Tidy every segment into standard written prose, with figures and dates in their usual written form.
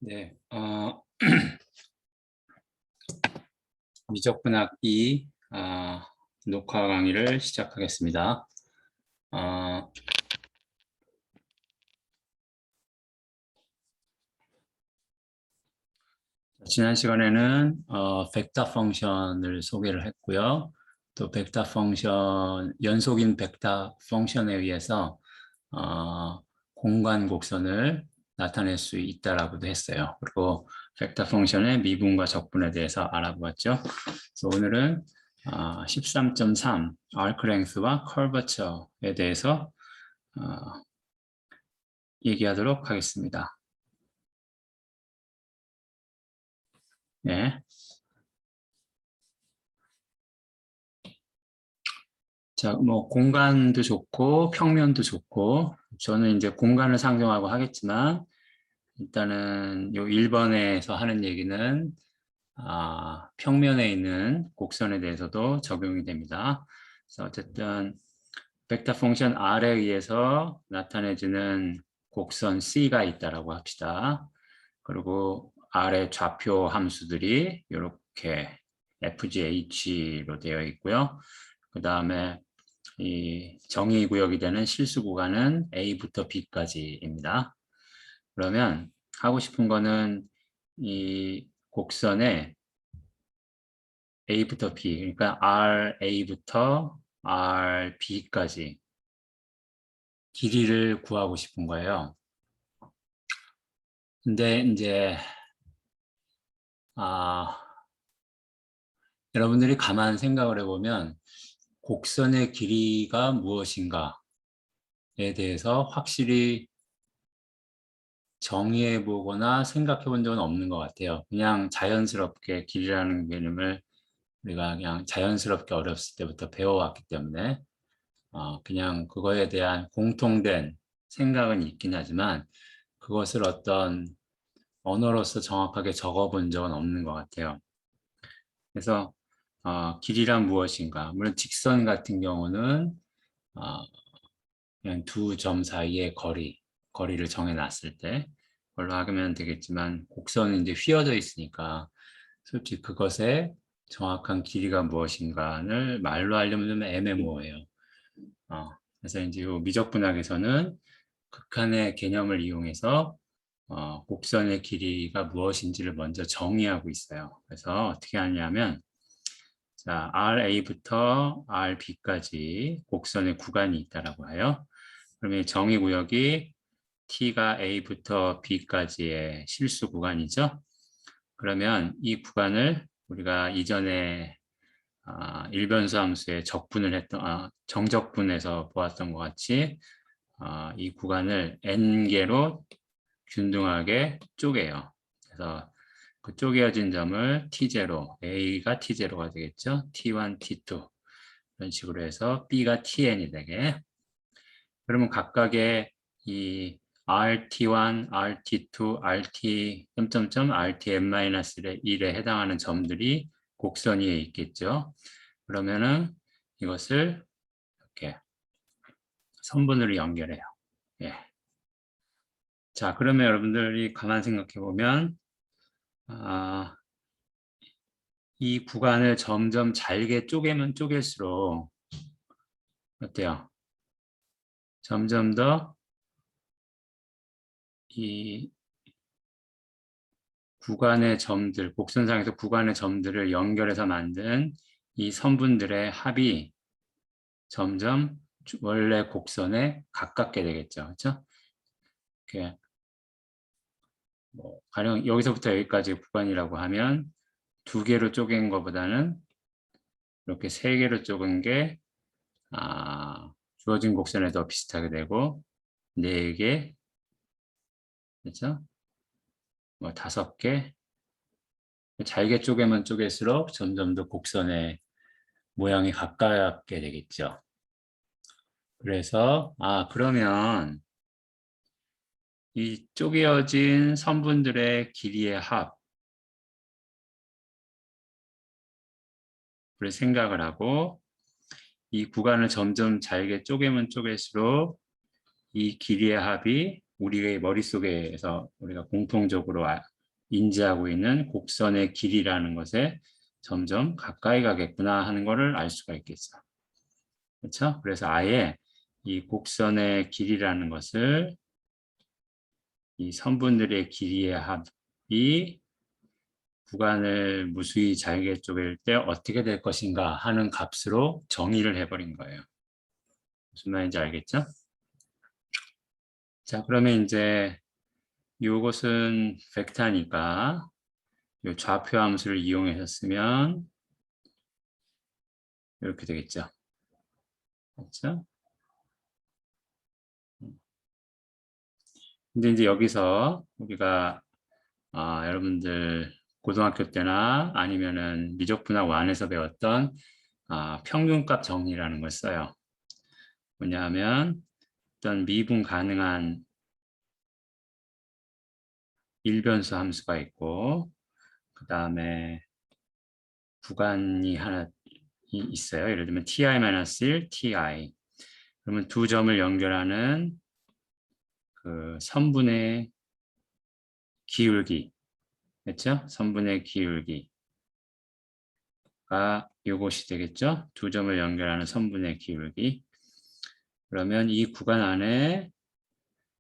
네, 미적분학 2 녹화 강의를 시작하겠습니다. 지난 시간에는 벡터 펑션을 소개를 했고요. 또 벡터 펑션, 연속인 벡터 펑션에 의해서 공간 곡선을 나타낼 수 있다라고도 했어요. 그리고 벡터 펑션의 미분과 적분에 대해서 알아보았죠. 그래서 오늘은 13.3 arc length와 curvature에 대해서 얘기하도록 하겠습니다. 네. 자, 뭐 공간도 좋고 평면도 좋고, 저는 이제 공간을 상정하고 하겠지만 일단은 요 1번에서 하는 얘기는 평면에 있는 곡선에 대해서도 적용이 됩니다. 그래서 어쨌든 벡터 펑션 R에 의해서 나타내지는 곡선 C가 있다라고 합시다. 그리고 R의 좌표 함수들이 이렇게 FGH로 되어 있고요. 그 다음에 이 정의 구역이 되는 실수 구간은 A부터 B까지입니다. 그러면 하고 싶은 거는 이 곡선의 A부터 B, 그러니까 RA부터 RB까지 길이를 구하고 싶은 거예요. 근데 이제 여러분들이 가만 생각을 해보면 곡선의 길이가 무엇인가에 대해서 확실히 정의해 보거나 생각해 본 적은 없는 것 같아요. 그냥 자연스럽게 길이라는 개념을 우리가 그냥 자연스럽게 어렸을 때부터 배워왔기 때문에 그냥 그거에 대한 공통된 생각은 있긴 하지만 그것을 어떤 언어로서 정확하게 적어본 적은 없는 것 같아요. 그래서 길이란 무엇인가? 물론 직선 같은 경우는 그냥 두 점 사이의 거리를 정해놨을 때 그걸로 하면 되겠지만 곡선은 이제 휘어져 있으니까 솔직히 그것의 정확한 길이가 무엇인가를 말로 하려면 좀 애매모호해요. 그래서 이제 미적분학에서는 극한의 개념을 이용해서 곡선의 길이가 무엇인지를 먼저 정의하고 있어요. 그래서 어떻게 하냐면 자, RA부터 RB까지 곡선의 구간이 있다라고 해요. 그러면 정의 구역이 T가 A부터 B까지의 실수 구간이죠. 그러면 이 구간을 우리가 이전에 일변수 함수의 적분을 했던 정적분에서 보았던 것 같이 이 구간을 n개로 균등하게 쪼개요. 그래서 그 쪼개어진 점을 T0, A가 T0가 되겠죠. T1, T2 이런 식으로 해서 B가 TN이 되게. 그러면 각각의 이 RT1, RT2, RT RTN-1에 해당하는 점들이 곡선 위에 있겠죠. 그러면은 이것을 이렇게 선분으로 연결해요. 예. 자, 그러면 여러분들이 가만 생각해 보면 이 구간을 점점 잘게 쪼개면 쪼갤수록 어때요? 점점 더 이 구간의 점들, 곡선상에서 구간의 점들을 연결해서 만든 이 선분들의 합이 점점 원래 곡선에 가깝게 되겠죠. 그렇죠? 이렇게 가령 여기서부터 여기까지 구간이라고 하면 두 개로 쪼갠 것보다는 이렇게 세 개로 쪼갠 게 주어진 곡선에 더 비슷하게 되고 네 개, 그렇죠? 뭐 다섯 개, 잘게 쪼개면 쪼갤수록 점점 더 곡선의 모양이 가깝게 되겠죠. 그래서 그러면 이 쪼개어진 선분들의 길이의 합을 생각을 하고 이 구간을 점점 잘게 쪼개면 쪼갤수록 이 길이의 합이 우리의 머릿속에서 우리가 공통적으로 인지하고 있는 곡선의 길이라는 것에 점점 가까이 가겠구나 하는 것을 알 수가 있겠어. 그렇죠? 그래서 아예 이 곡선의 길이라는 것을 이 선분들의 길이의 합이 구간을 무수히 잘게 쪼갤 때 어떻게 될 것인가 하는 값으로 정의를 해버린 거예요. 무슨 말인지 알겠죠? 자, 그러면 이제 이것은 벡터니까 이 좌표 함수를 이용해서 쓰면 이렇게 되겠죠. 그렇죠? 근데 이제 여기서 우리가 여러분들 고등학교 때나 아니면은 미적분학 1에서 배웠던 평균값 정리라는 걸 써요. 뭐냐면 어떤 미분 가능한 일변수 함수가 있고 그 다음에 구간이 하나 있어요. 예를 들면 ti-1, ti. 그러면 두 점을 연결하는 그 선분의 기울기, 그렇죠? 선분의 기울기가 이것이 되겠죠? 두 점을 연결하는 선분의 기울기. 그러면 이 구간 안에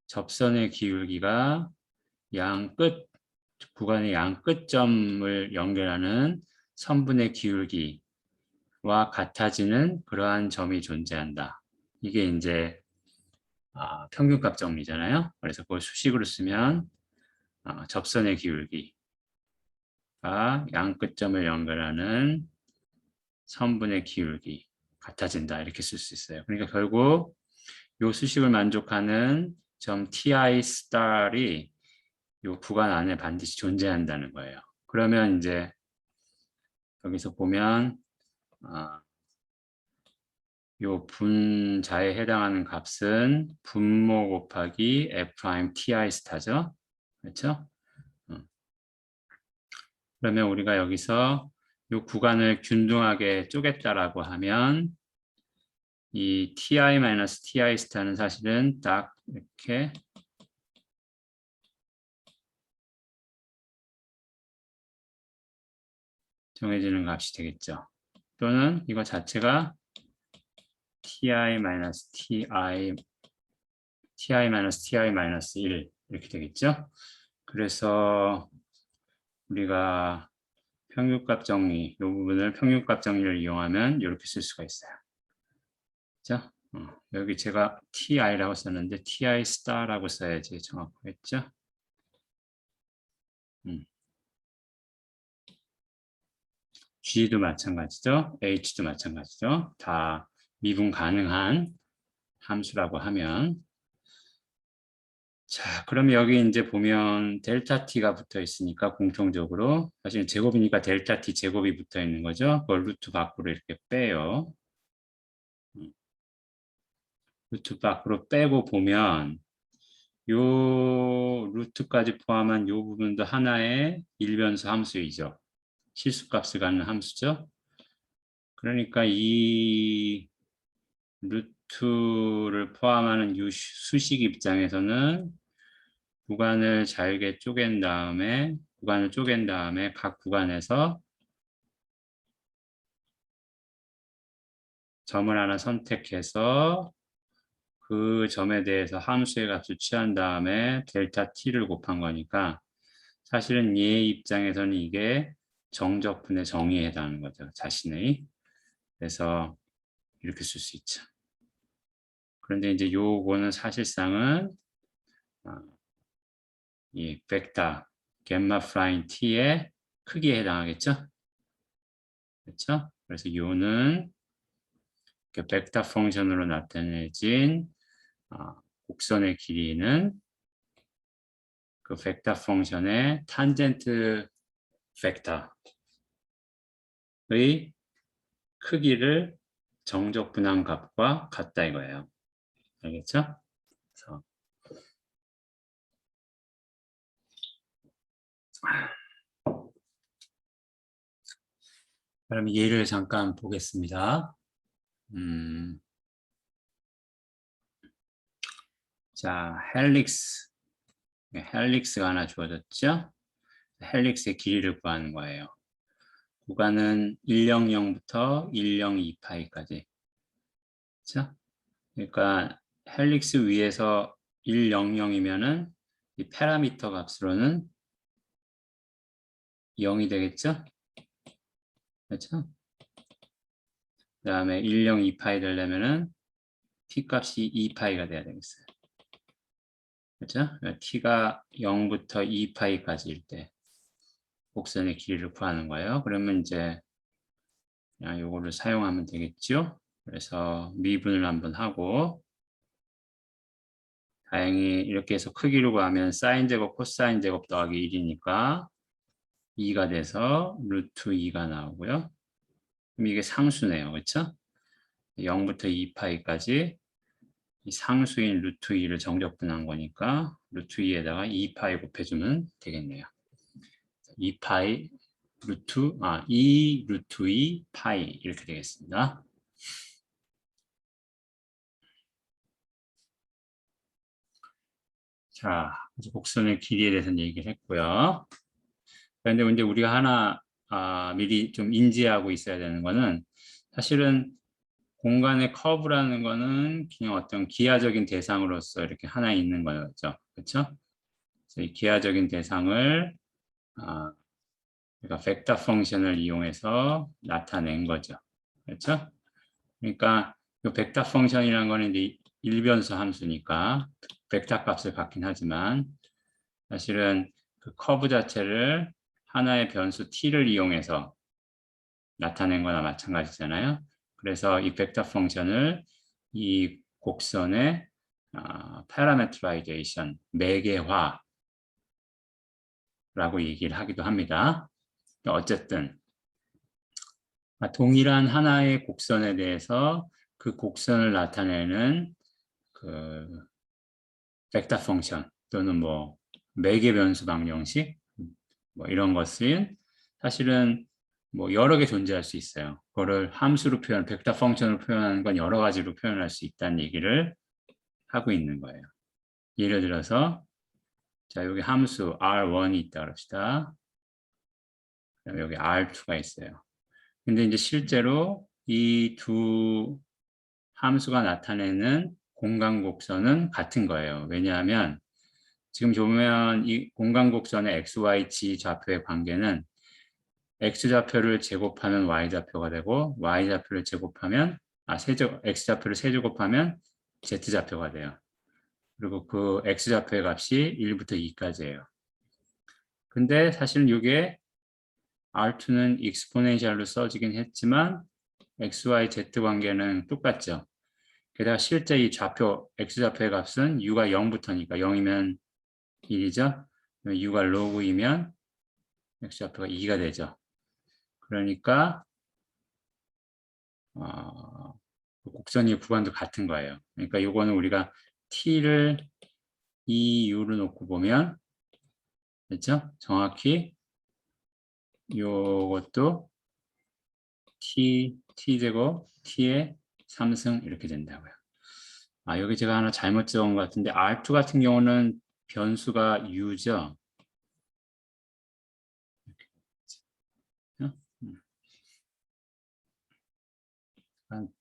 접선의 기울기가 구간의 양 끝점을 연결하는 선분의 기울기와 같아지는 그러한 점이 존재한다. 이게 이제 평균값 정리잖아요. 그래서 그걸 수식으로 쓰면 접선의 기울기가 양 끝점을 연결하는 선분의 기울기 같아진다. 이렇게 쓸 수 있어요. 그러니까 결국 이 수식을 만족하는 점 ti star이 이 구간 안에 반드시 존재한다는 거예요. 그러면 이제 여기서 보면 이 분자에 해당하는 값은 분모 곱하기 f' ti 스타죠. 그렇죠? 그러면 우리가 여기서 이 구간을 균등하게 쪼갰다라고 하면 이 ti-ti 스타는 사실은 딱 이렇게 정해지는 값이 되겠죠. 또는 이거 자체가 ti-ti-1 이렇게 되겠죠. 그래서 우리가 평균값 정리, 이 부분을 평균값 정리를 이용하면 이렇게 쓸 수가 있어요. 그죠? 여기 제가 ti라고 썼는데 ti star라고 써야지 정확하겠죠? G도 마찬가지죠. H도 마찬가지죠. 다 미분 가능한 함수라고 하면 자, 그러면 여기 이제 보면 델타 t가 붙어 있으니까 공통적으로 사실 제곱이니까 델타 t 제곱이 붙어 있는 거죠. 그걸 루트 밖으로 이렇게 빼요. 루트 밖으로 빼고 보면 요 루트까지 포함한 요 부분도 하나의 일변수 함수이죠. 실수값을 갖는 함수죠. 그러니까 이 루트를 포함하는 이 수식 입장에서는 구간을 잘게 쪼갠 다음에 각 구간에서 점을 하나 선택해서 그 점에 대해서 함수의 값을 취한 다음에 델타 t를 곱한 거니까 사실은 얘의 입장에서는 이게 정적분의 정의에 해당하는 거죠. 자신의. 그래서 이렇게 쓸 수 있죠. 그런데 이제 요거는 사실상은 이 벡터 갬마 프라임 t의 크기에 해당하겠죠. 그렇죠? 그래서 요는 그 벡터 펑션으로 나타내진 곡선의 길이는 그 벡터 펑션의 탄젠트 벡터의 크기를 정적 분한 값과 같다 이거예요. 알겠죠? 그래서 그럼 예를 잠깐 보겠습니다. 자, 헬릭스가 하나 주어졌죠? 헬릭스의 길이를 구하는 거예요. 구간은 100부터 102파이까지. 그렇죠? 그러니까 헬릭스 위에서 100이면은 이 파라미터 값으로는 0이 되겠죠? 그렇죠? 그 다음에 102파이 되려면은 t 값이 2파이가 돼야 되겠어요. 그렇죠? t가 0부터 2파이까지일 때 곡선의 길이를 구하는 거예요. 그러면 이제 그냥 요거를 사용하면 되겠죠? 그래서 미분을 한번 하고 다행히 이렇게 해서 크기를 구하면 사인 제곱 코사인 제곱 더하기 1이니까 2가 돼서 루트 2가 나오고요. 그럼 이게 상수네요. 그렇죠? 0부터 2파이까지 이 상수인 루트 2를 정적분한 거니까 루트 2에다가 2파이 곱해주면 되겠네요. 2파이 루트 2 루트 2 파이 이렇게 되겠습니다. 자, 곡선의 길이에 대해서는 얘기를 했고요. 그런데 이제 우리가 하나 미리 좀 인지하고 있어야 되는 거는 사실은 공간의 커브라는 거는 그냥 어떤 기하적인 대상으로서 이렇게 하나 있는 거죠. 그렇죠? 그래서 이 기하적인 대상을 그러니까 벡터 펑션을 이용해서 나타낸 거죠. 그렇죠? 그러니까 이 벡터 펑션이라는 거는 이제 일변수 함수니까 벡터 값을 갖긴 하지만 사실은 그 커브 자체를 하나의 변수 t를 이용해서 나타낸 거나 마찬가지잖아요. 그래서 이 벡터 펑션을 이 곡선의 파라메트라이제이션, 매개화라고 얘기를 하기도 합니다. 어쨌든 동일한 하나의 곡선에 대해서 그 곡선을 나타내는 그 벡터 펑션 또는 뭐 매개 변수 방정식 뭐 이런 것은 사실은 뭐 여러 개 존재할 수 있어요. 그거를 함수로 벡터 펑션으로 표현하는 건 여러 가지로 표현할 수 있다는 얘기를 하고 있는 거예요. 예를 들어서 자 여기 함수 R1이 있다 그럽시다. 여기 R2가 있어요. 근데 이제 실제로 이 두 함수가 나타내는 공간 곡선은 같은 거예요. 왜냐하면 지금 보면 이 공간 곡선의 XYZ 좌표의 관계는 X좌표를 제곱하면 Y좌표가 되고 Y좌표를 제곱하면 X좌표를 세제곱하면 Z좌표가 돼요. 그리고 그 X좌표의 값이 1부터 2까지예요. 근데 사실은 이게 R2는 익스포넨셜로 써지긴 했지만 XYZ 관계는 똑같죠. 게다가 실제 이 좌표, X좌표의 값은 U가 0부터니까 0이면 1이죠. U가 로그이면 X좌표가 2가 되죠. 그러니까 곡선의 구간도 같은 거예요. 그러니까 이거는 우리가 T를 EU로 놓고 보면 됐죠? 정확히 요것도 T제곱 T의 3승 이렇게 된다고요. 여기 제가 하나 잘못 적은 것 같은데 R2 같은 경우는 변수가 U죠.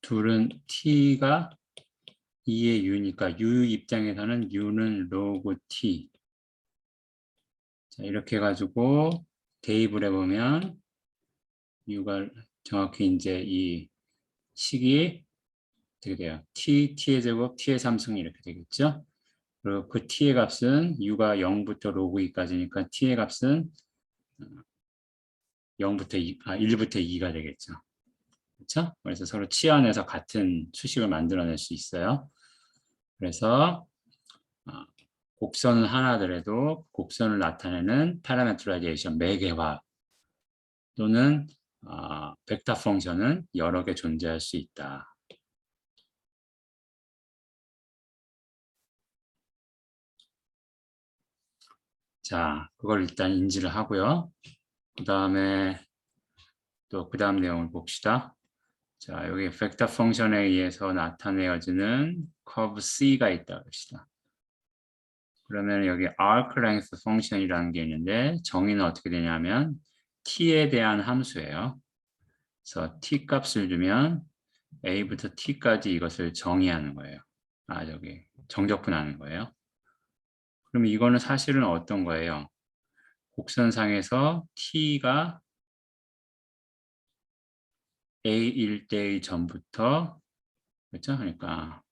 둘은 T가 2의 U니까 U 입장에서는 U는 로그 T. 자, 이렇게 해가지고 대입을 해보면 U가 정확히 이제 이 식이 어떻게 돼요? T의 제곱, T의 3승 이렇게 되겠죠? 그리고 그 T의 값은 U가 0부터 로그 2까지니까 T의 값은 0부터 2, 1부터 2가 되겠죠. 그렇죠? 그래서 서로 치환해서 같은 수식을 만들어낼 수 있어요. 그래서 곡선은 하나더라도 곡선을 나타내는 파라메트라이제이션 매개화 또는 벡터 펑션은 여러 개 존재할 수 있다. 자, 그걸 일단 인지를 하고요. 그 다음에 또 그 다음 내용을 봅시다. 자, 여기 벡터 펑션에 의해서 나타내어지는 커브 C가 있다 봅시다. 그러면 여기 arc length function이라는 게 있는데 정의는 어떻게 되냐면 t에 대한 함수예요. 그래서 t 값을 주면 a부터 t까지 이것을 정의하는 거예요. 저기 정적분하는 거예요. 그럼 이거는 사실은 어떤 거예요? 곡선상에서 t가 a일 때의 전부터 그렇죠? 그러니까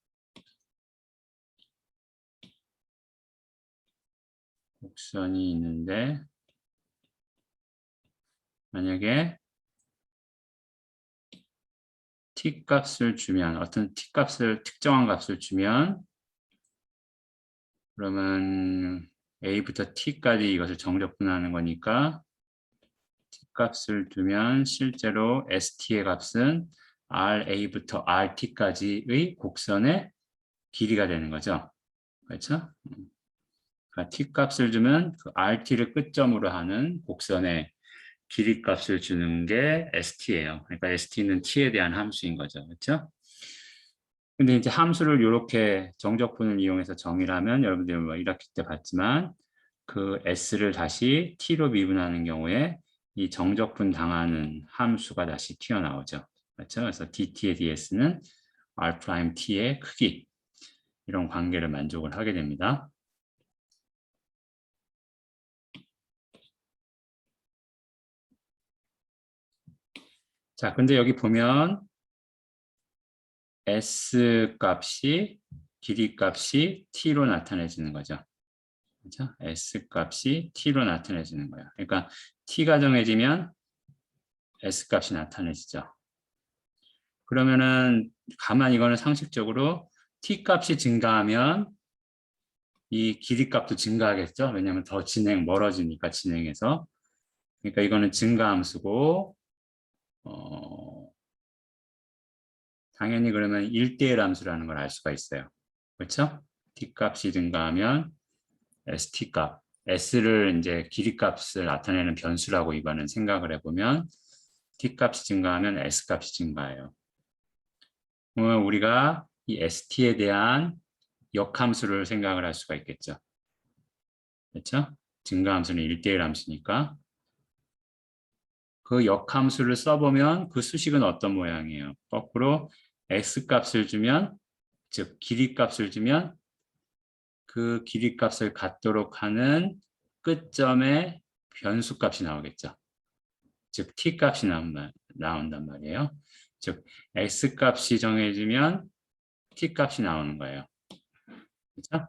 곡선이 있는데 만약에 t 값을 주면 어떤 t 값을 특정한 값을 주면 그러면 a부터 t까지 이것을 정적분하는 거니까 t 값을 두면 실제로 st의 값은 ra부터 rt까지의 곡선의 길이가 되는 거죠. 그렇죠? 그러니까 t 값을 주면 그 rt를 끝점으로 하는 곡선의 길이 값을 주는 게 st예요. 그러니까 st는 t에 대한 함수인 거죠. 그렇죠? 근데 이제 함수를 이렇게 정적분을 이용해서 정의를 하면 여러분들이 뭐 1학기 때 봤지만 그 s를 다시 t로 미분하는 경우에 이 정적분 당하는 함수가 다시 튀어나오죠. 그렇죠? 그래서 dt의 ds는 r't의 크기 이런 관계를 만족을 하게 됩니다. 자, 근데 여기 보면 s 값이 길이 값이 t로 나타내지는 거죠. 그렇죠? s 값이 t로 나타내지는 거예요. 그러니까 t가 정해지면 s 값이 나타내지죠. 그러면은 가만 이거는 상식적으로 t 값이 증가하면 이 길이 값도 증가하겠죠. 왜냐하면 더 멀어지니까 진행해서. 그러니까 이거는 증가함수고 당연히 그러면 1대1 함수라는 걸 알 수가 있어요. 그렇죠? t 값이 증가하면 st 값, s를 이제 길이 값을 나타내는 변수라고 이번엔 생각을 해보면 t 값이 증가하면 s 값이 증가해요. 그러면 우리가 이 st에 대한 역함수를 생각을 할 수가 있겠죠. 그렇죠? 증가함수는 1대1 함수니까 그 역함수를 써보면 그 수식은 어떤 모양이에요? 거꾸로 x 값을 주면 즉 길이 값을 주면 그 길이 값을 갖도록 하는 끝점의 변수 값이 나오겠죠. 즉 t 값이 나온단 말이에요. 즉 x 값이 정해지면 t 값이 나오는 거예요. 그렇죠?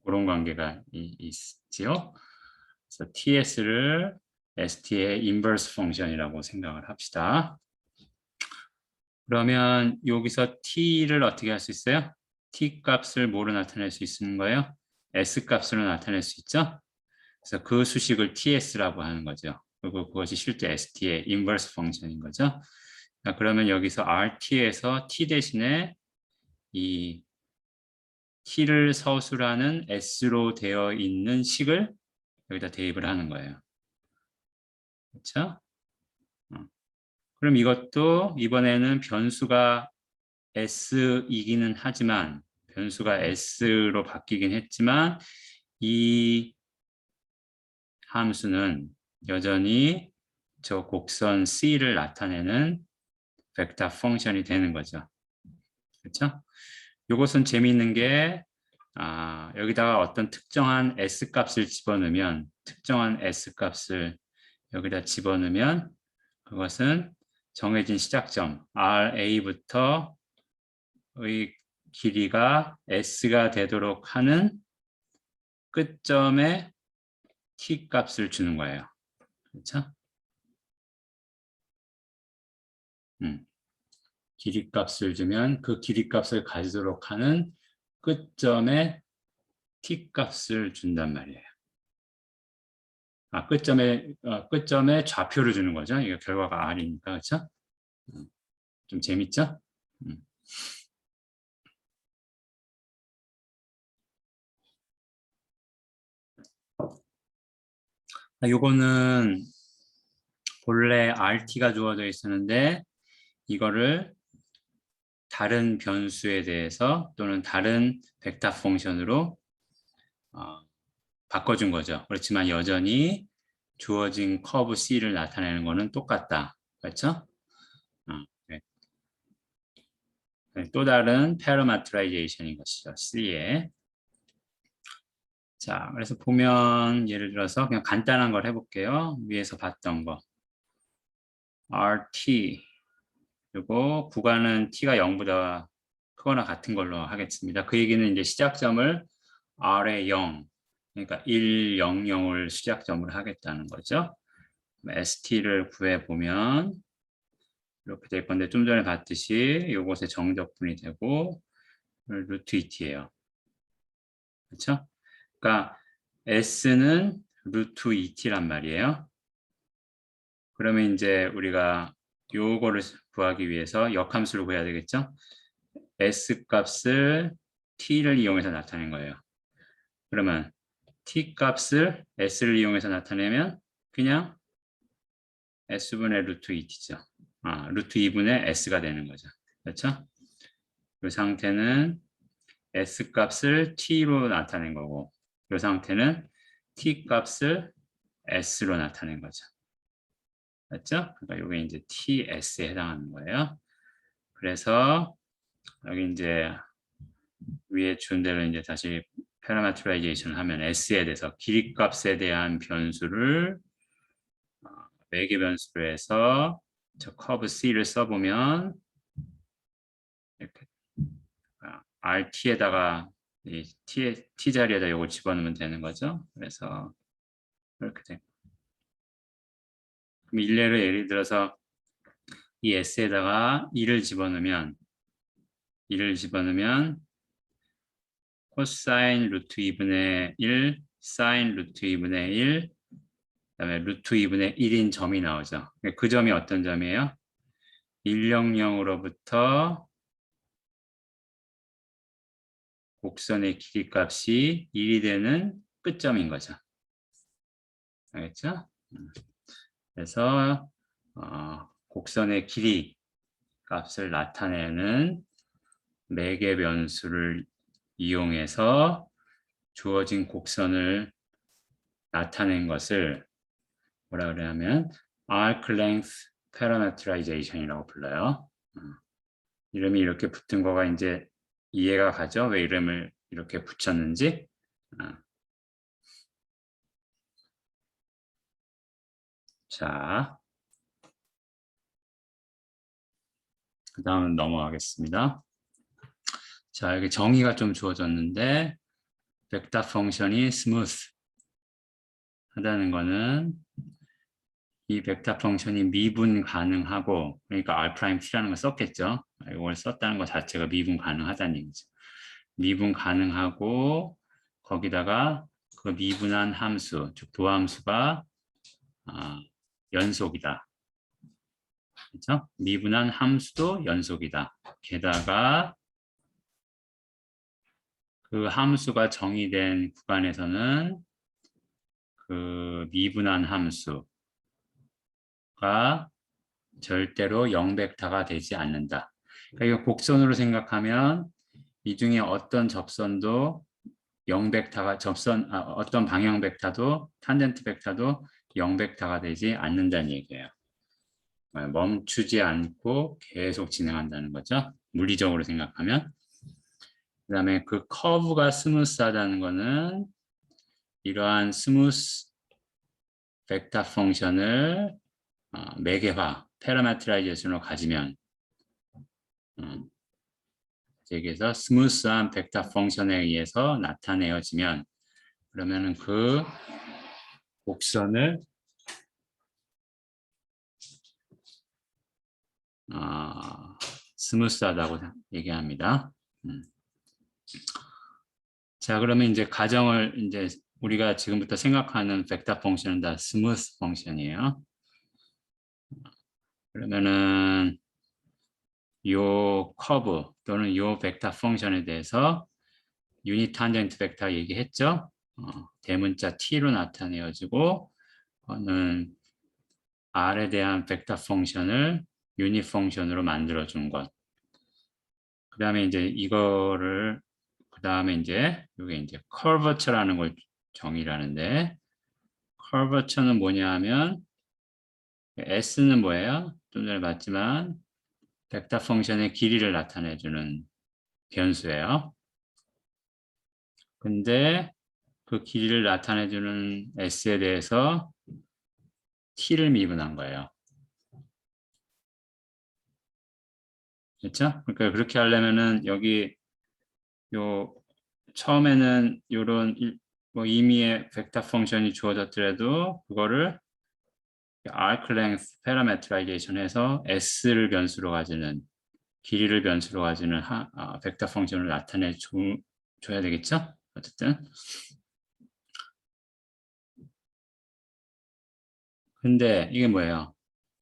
그런 관계가 있지요. 그래서 ts를 st의 인버스 펑션이라고 생각을 합시다. 그러면 여기서 t를 어떻게 할 수 있어요? t 값을 뭐로 나타낼 수 있는 거예요? s 값으로 나타낼 수 있죠? 그래서 그 수식을 ts라고 하는 거죠. 그리고 그것이 실제 st의 인버스 펑션인 거죠. 자, 그러면 여기서 rt에서 t 대신에 이 t를 서술하는 s로 되어 있는 식을 여기다 대입을 하는 거예요. 그렇죠? 그럼 이것도 이번에는 변수가 s이기는 하지만 변수가 s로 바뀌긴 했지만 이 함수는 여전히 저 곡선 C를 나타내는 벡터 펑션이 되는 거죠. 그렇죠? 이것은 재미있는 게 여기다가 어떤 특정한 S 값을 집어넣으면 특정한 S 값을 여기다 집어넣으면 그것은 정해진 시작점 RA부터 의 길이가 S가 되도록 하는 끝점에 T 값을 주는 거예요. 그렇죠? 길이 값을 주면 그 길이 값을 가지도록 하는 끝점에 t 값을 준단 말이에요. 끝점에 좌표를 주는 거죠. 이게 결과가 r이니까 그렇죠? 좀 재밌죠? 음. 요거는 본래 rt가 주어져 있었는데 이거를 다른 변수에 대해서 또는 다른 벡터 펑션으로 바꿔준 거죠. 그렇지만 여전히 주어진 커브 C를 나타내는 거는 똑같다. 그렇죠? 네. 또 다른 parameterization인 것이죠. C에. 자, 그래서 보면 예를 들어서 그냥 간단한 걸 해볼게요. 위에서 봤던 거. RT 그리고 구간은 T가 0보다 크거나 같은 걸로 하겠습니다. 그 얘기는 이제 시작점을 R에 0, 그러니까 1, 0, 0을 시작점으로 하겠다는 거죠. ST를 구해보면 이렇게 될 건데 좀 전에 봤듯이 이곳에 정적분이 되고 루트 2t예요. 그렇죠? 그러니까 S는 루트 2t란 말이에요. 그러면 이제 우리가 요거를 구하기 위해서 역함수를 구해야 되겠죠? S 값을 t를 이용해서 나타낸 거예요. 그러면 t 값을 s를 이용해서 나타내면 그냥 s분의 루트 2t죠. 루트 2분의 s가 되는 거죠. 그렇죠? 그 상태는 s 값을 t로 나타낸 거고 이 상태는 t 값을 s로 나타낸 거죠. 맞죠? 그러니까 이게 이제 ts에 해당하는 거예요. 그래서 여기 이제 위에 준 대로 이제 다시 parameterization 하면 s에 대해서 길이값에 대한 변수를 매개 변수로 해서 저 커브 C를 써보면 이렇게 RT에다가 이 T 자리에다 이걸 집어넣으면 되는 거죠. 그래서 이렇게 돼. 그럼 일례로 예를 들어서 이 S에다가 2를 집어넣으면 코사인 루트 2분의 1, 사인 루트 2분의 1, 그다음에 루트 2분의 1인 점이 나오죠. 그 점이 어떤 점이에요? 100으로부터 곡선의 길이값이 1이 되는 끝점인 거죠. 알겠죠? 그래서 곡선의 길이 값을 나타내는 매개 변수를 이용해서 주어진 곡선을 나타낸 것을 뭐라 그러냐면 arc length parameterization이라고 불러요. 이름이 이렇게 붙은 거가 이제 이해가 가죠? 왜 이름을 이렇게 붙였는지. 자, 그 다음 넘어가겠습니다. 자, 여기 정의가 좀 주어졌는데 벡터 펑션이 스무스 하다는 거는 이 벡터 펑션이 미분 가능하고 그러니까 R'T라는 걸 썼겠죠. 이걸 썼다는 것 자체가 미분 가능하다는 얘기죠. 미분 가능하고 거기다가 그 미분한 함수, 즉 도함수가 연속이다. 그렇죠? 미분한 함수도 연속이다. 게다가 그 함수가 정의된 구간에서는 그 미분한 함수가 절대로 0벡터가 되지 않는다. 그러니까 이거 곡선으로 생각하면 이 중에 어떤 접선도 0벡터가 어떤 방향 벡터도 탄젠트 벡터도 0벡터가 되지 않는다는 얘기예요. 멈추지 않고 계속 진행한다는 거죠. 물리적으로 생각하면. 그 다음에 그 커브가 스무스하다는 거는 이러한 스무스 벡터 펑션을 매개화, 패러메트라이제이션으로 가지면 여기에서 스무스한 벡터 펑션에 의해서 나타내어지면 그러면은 그 곡선을 스무스하다고 얘기합니다. 자, 그러면 이제 가정을 이제 우리가 지금부터 생각하는 벡터 펑션은 다 스무스 펑션이에요. 그러면은 요 커브 또는 요 벡터 펑션에 대해서 유닛 탄젠트 벡터 얘기했죠. 대문자 t로 나타내어지고 r에 대한 벡터 펑션을 유닛 펑션으로 만들어준 것. 그 다음에 이제 이거를 그 다음에 이제 이게 이제 curvature라는 걸 정의를 하는데 curvature는 뭐냐 하면 S는 뭐예요? 좀 전에 봤지만 벡터 펑션의 길이를 나타내주는 변수예요. 근데 그 길이를 나타내주는 S에 대해서 T를 미분한 거예요. 그렇죠? 그러니까 그렇게 하려면은 여기 요 처음에는 요런 뭐 임의의 벡터 펑션이 주어졌더라도 그거를 arc length parameterization 해서 S를 변수로 가지는 길이를 변수로 가지는 벡터 펑션을 나타내 줘야 되겠죠? 어쨌든 근데 이게 뭐예요?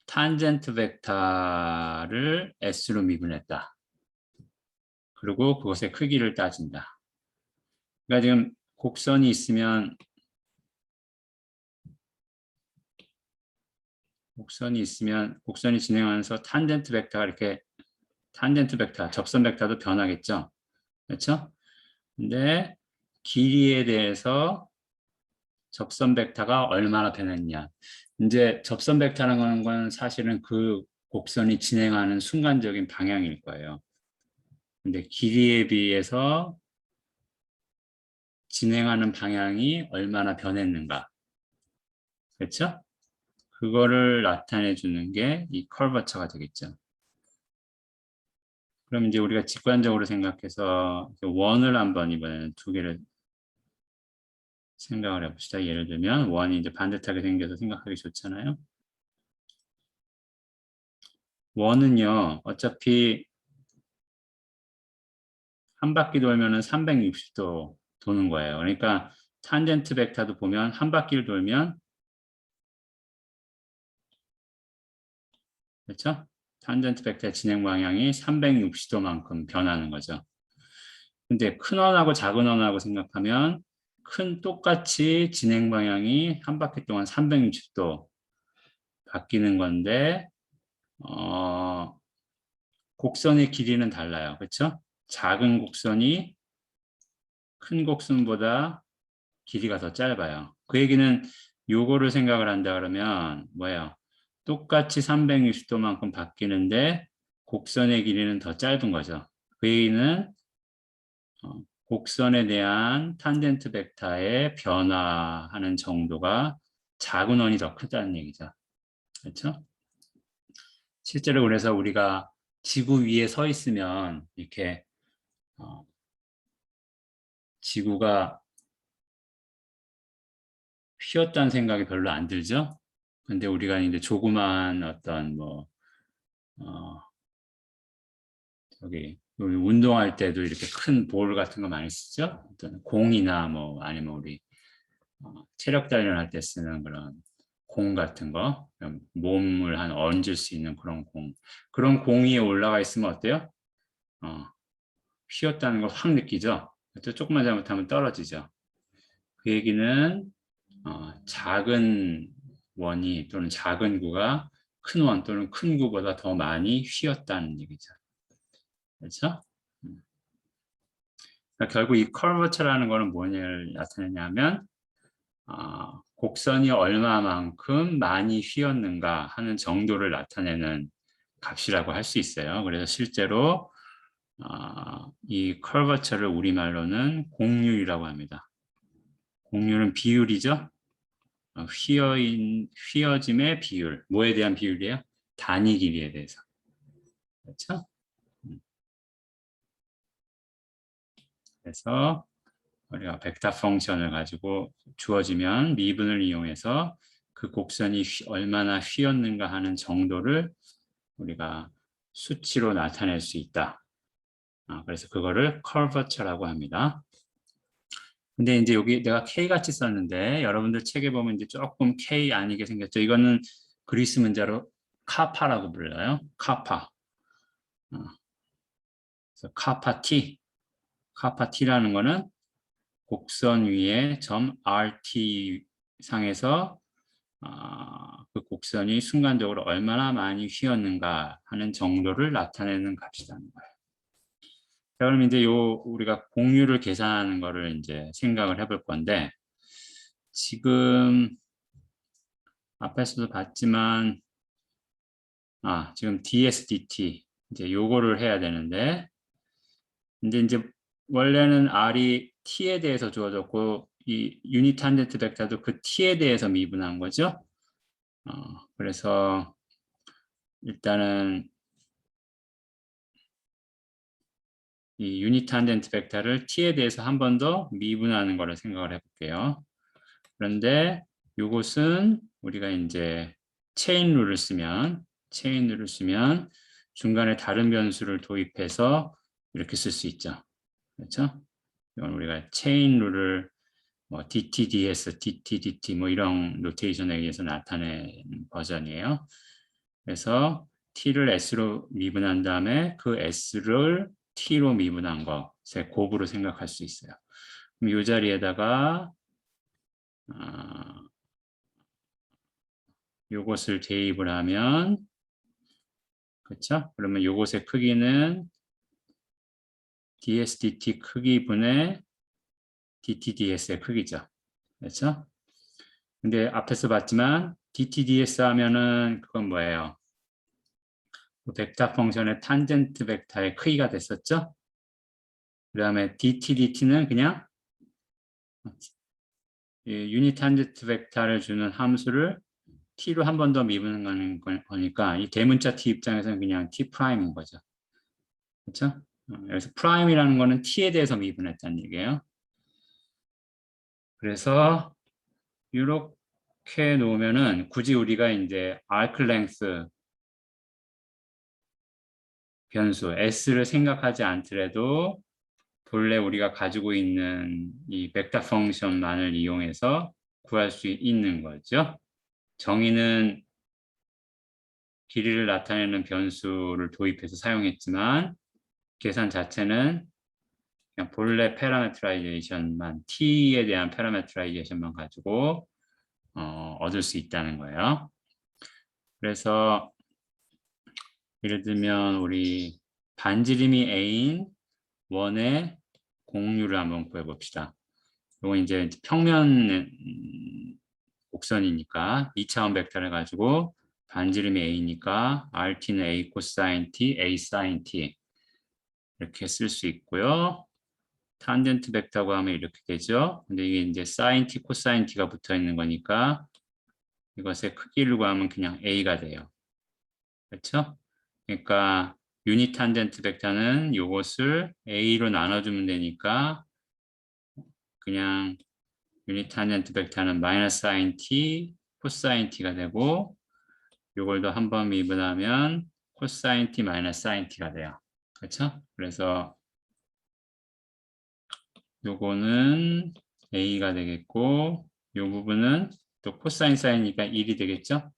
탄젠트 벡터를 S로 미분했다. 그리고 그것의 크기를 따진다. 그러니까 지금 곡선이 있으면 곡선이 진행하면서 탄젠트 벡터가 이렇게 탄젠트 벡터, 접선 벡터도 변하겠죠. 그렇죠? 근데 길이에 대해서 접선 벡터가 얼마나 변했냐. 이제 접선 벡터라는 건 사실은 그 곡선이 진행하는 순간적인 방향일 거예요. 근데 길이에 비해서 진행하는 방향이 얼마나 변했는가. 그렇죠? 그거를 나타내 주는 게 이 커버처가 되겠죠. 그럼 이제 우리가 직관적으로 생각해서 원을 한번 이번에는 두 개를 생각을 해봅시다. 예를 들면 원이 이제 반듯하게 생겨서 생각하기 좋잖아요. 원은요, 어차피 한 바퀴 돌면은 360도 도는 거예요. 그러니까 탄젠트 벡터도 보면 한 바퀴를 돌면 그렇죠? 탄젠트 벡터의 진행 방향이 360도만큼 변하는 거죠. 근데 큰 원하고 작은 원하고 생각하면 똑같이 진행 방향이 한 바퀴 동안 360도 바뀌는 건데 곡선의 길이는 달라요. 그렇죠? 작은 곡선이 큰 곡선보다 길이가 더 짧아요. 그 얘기는 요거를 생각을 한다 그러면 뭐예요? 똑같이 360도만큼 바뀌는데 곡선의 길이는 더 짧은 거죠. 그 얘기는 곡선에 대한 탄젠트 벡터의 변화하는 정도가 작은 원이 더 크다는 얘기죠. 그렇죠? 실제로 그래서 우리가 지구 위에 서 있으면 이렇게 지구가 휘었다는 생각이 별로 안 들죠? 근데 우리가 이제 조그만 어떤 뭐 저기 운동할 때도 이렇게 큰 볼 같은 거 많이 쓰죠? 어떤 공이나 뭐 아니면 우리 체력 단련할 때 쓰는 그런 공 같은 거, 몸을 한 얹을 수 있는 그런 공 위에 올라가 있으면 어때요? 어, 휘었다는 걸 확 느끼죠? 또 조금만 잘못하면 떨어지죠. 그 얘기는 작은 원이 또는 작은 구가 큰 원 또는 큰 구보다 더 많이 휘었다는 얘기죠. 그렇죠? 그러니까 결국 이 커버처라는 거는 뭐를 나타내냐면 곡선이 얼마만큼 많이 휘었는가 하는 정도를 나타내는 값이라고 할 수 있어요. 그래서 실제로 이 커버처를 우리말로는 공률이라고 합니다. 공률은 비율이죠. 휘어짐의 비율. 뭐에 대한 비율이에요? 단위 길이에 대해서. 그렇죠? 그래서 우리가 벡터 펑션을 가지고 주어지면 미분을 이용해서 그 곡선이 얼마나 휘었는가 하는 정도를 우리가 수치로 나타낼 수 있다. 그래서 그거를 커버처라고 합니다. 근데 이제 여기 내가 K 같이 썼는데 여러분들 책에 보면 이제 조금 K 아니게 생겼죠. 이거는 그리스 문자로 카파라고 불러요. 카파. 그래서 카파 T라는 거는 곡선 위에 점 RT 상에서 그 곡선이 순간적으로 얼마나 많이 휘었는가 하는 정도를 나타내는 값이라는 거예요. 자, 그럼 이제 우리가 공유를 계산하는 거를 이제 생각을 해볼 건데, 지금 앞에서도 봤지만, 지금 DSDT, 이제 요거를 해야 되는데, 이제 원래는 R이 T에 대해서 주어졌고, 이 유닛 탄젠트 벡터도 그 T에 대해서 미분한 거죠. 그래서 일단은 이 유닛 탄젠트 벡터를 T에 대해서 한 번 더 미분하는 거를 생각을 해볼게요. 그런데 이것은 우리가 이제 체인 룰을 쓰면 중간에 다른 변수를 도입해서 이렇게 쓸 수 있죠. 그렇죠? 이건 우리가 체인 룰을 뭐 DTDS, DTDT 뭐 이런 노테이션에 의해서 나타낸 버전이에요. 그래서 T를 S로 미분한 다음에 그 S를 T로 미분한 것의 곱으로 생각할 수 있어요. 그럼 이 자리에다가 요것을 대입을 하면, 그렇죠? 그러면 요것의 크기는 DSDT 크기분의 DTDS의 크기죠. 그렇죠? 근데 앞에서 봤지만 DTDS 하면은 그건 뭐예요? 벡터 펑션의 탄젠트 벡터의 크기가 됐었죠? 그 다음에 DTDT는 그냥 유닛 탄젠트 벡터를 주는 함수를 t로 한 번 더 미분하는 거니까 이 대문자 t 입장에서는 그냥 t 프라임인 거죠. 그렇죠? 그래서 프라임이라는 거는 t에 대해서 미분했다는 얘기예요. 그래서 이렇게 놓으면은 굳이 우리가 이제 arc length 변수 s를 생각하지 않더라도 본래 우리가 가지고 있는 이 벡터 펑션만을 이용해서 구할 수 있는 거죠. 정의는 길이를 나타내는 변수를 도입해서 사용했지만 계산 자체는 그냥 본래 패러메트라이제이션만 t에 대한 패러메트라이제이션만 가지고 얻을 수 있다는 거예요. 그래서 예를 들면 우리 반지름이 a인 원의 공유를 한번 구해봅시다. 이건 이제 평면 곡선이니까 2차원 벡터를 가지고 반지름이 a니까 rt는 a 코사인 t, a 사인 t 이렇게 쓸 수 있고요. 탄젠트 벡터고 하면 이렇게 되죠. 근데 이게 이제 사인 t, 코사인 t가 붙어 있는 거니까 이것의 크기를 구하면 그냥 a가 돼요. 그렇죠? 그러니까 유닛 탄젠트 벡터는 이것을 a로 나눠주면 되니까 그냥 유닛 탄젠트 벡터는 마이너스 사인 t, 코사인 t가 되고 이걸 더 한 번 미분하면 코사인 t 마이너스 사인 t가 돼요. 그렇죠? 그래서 요거는 a가 되겠고 이 부분은 또 코사인 사인이니까 1이 되겠죠?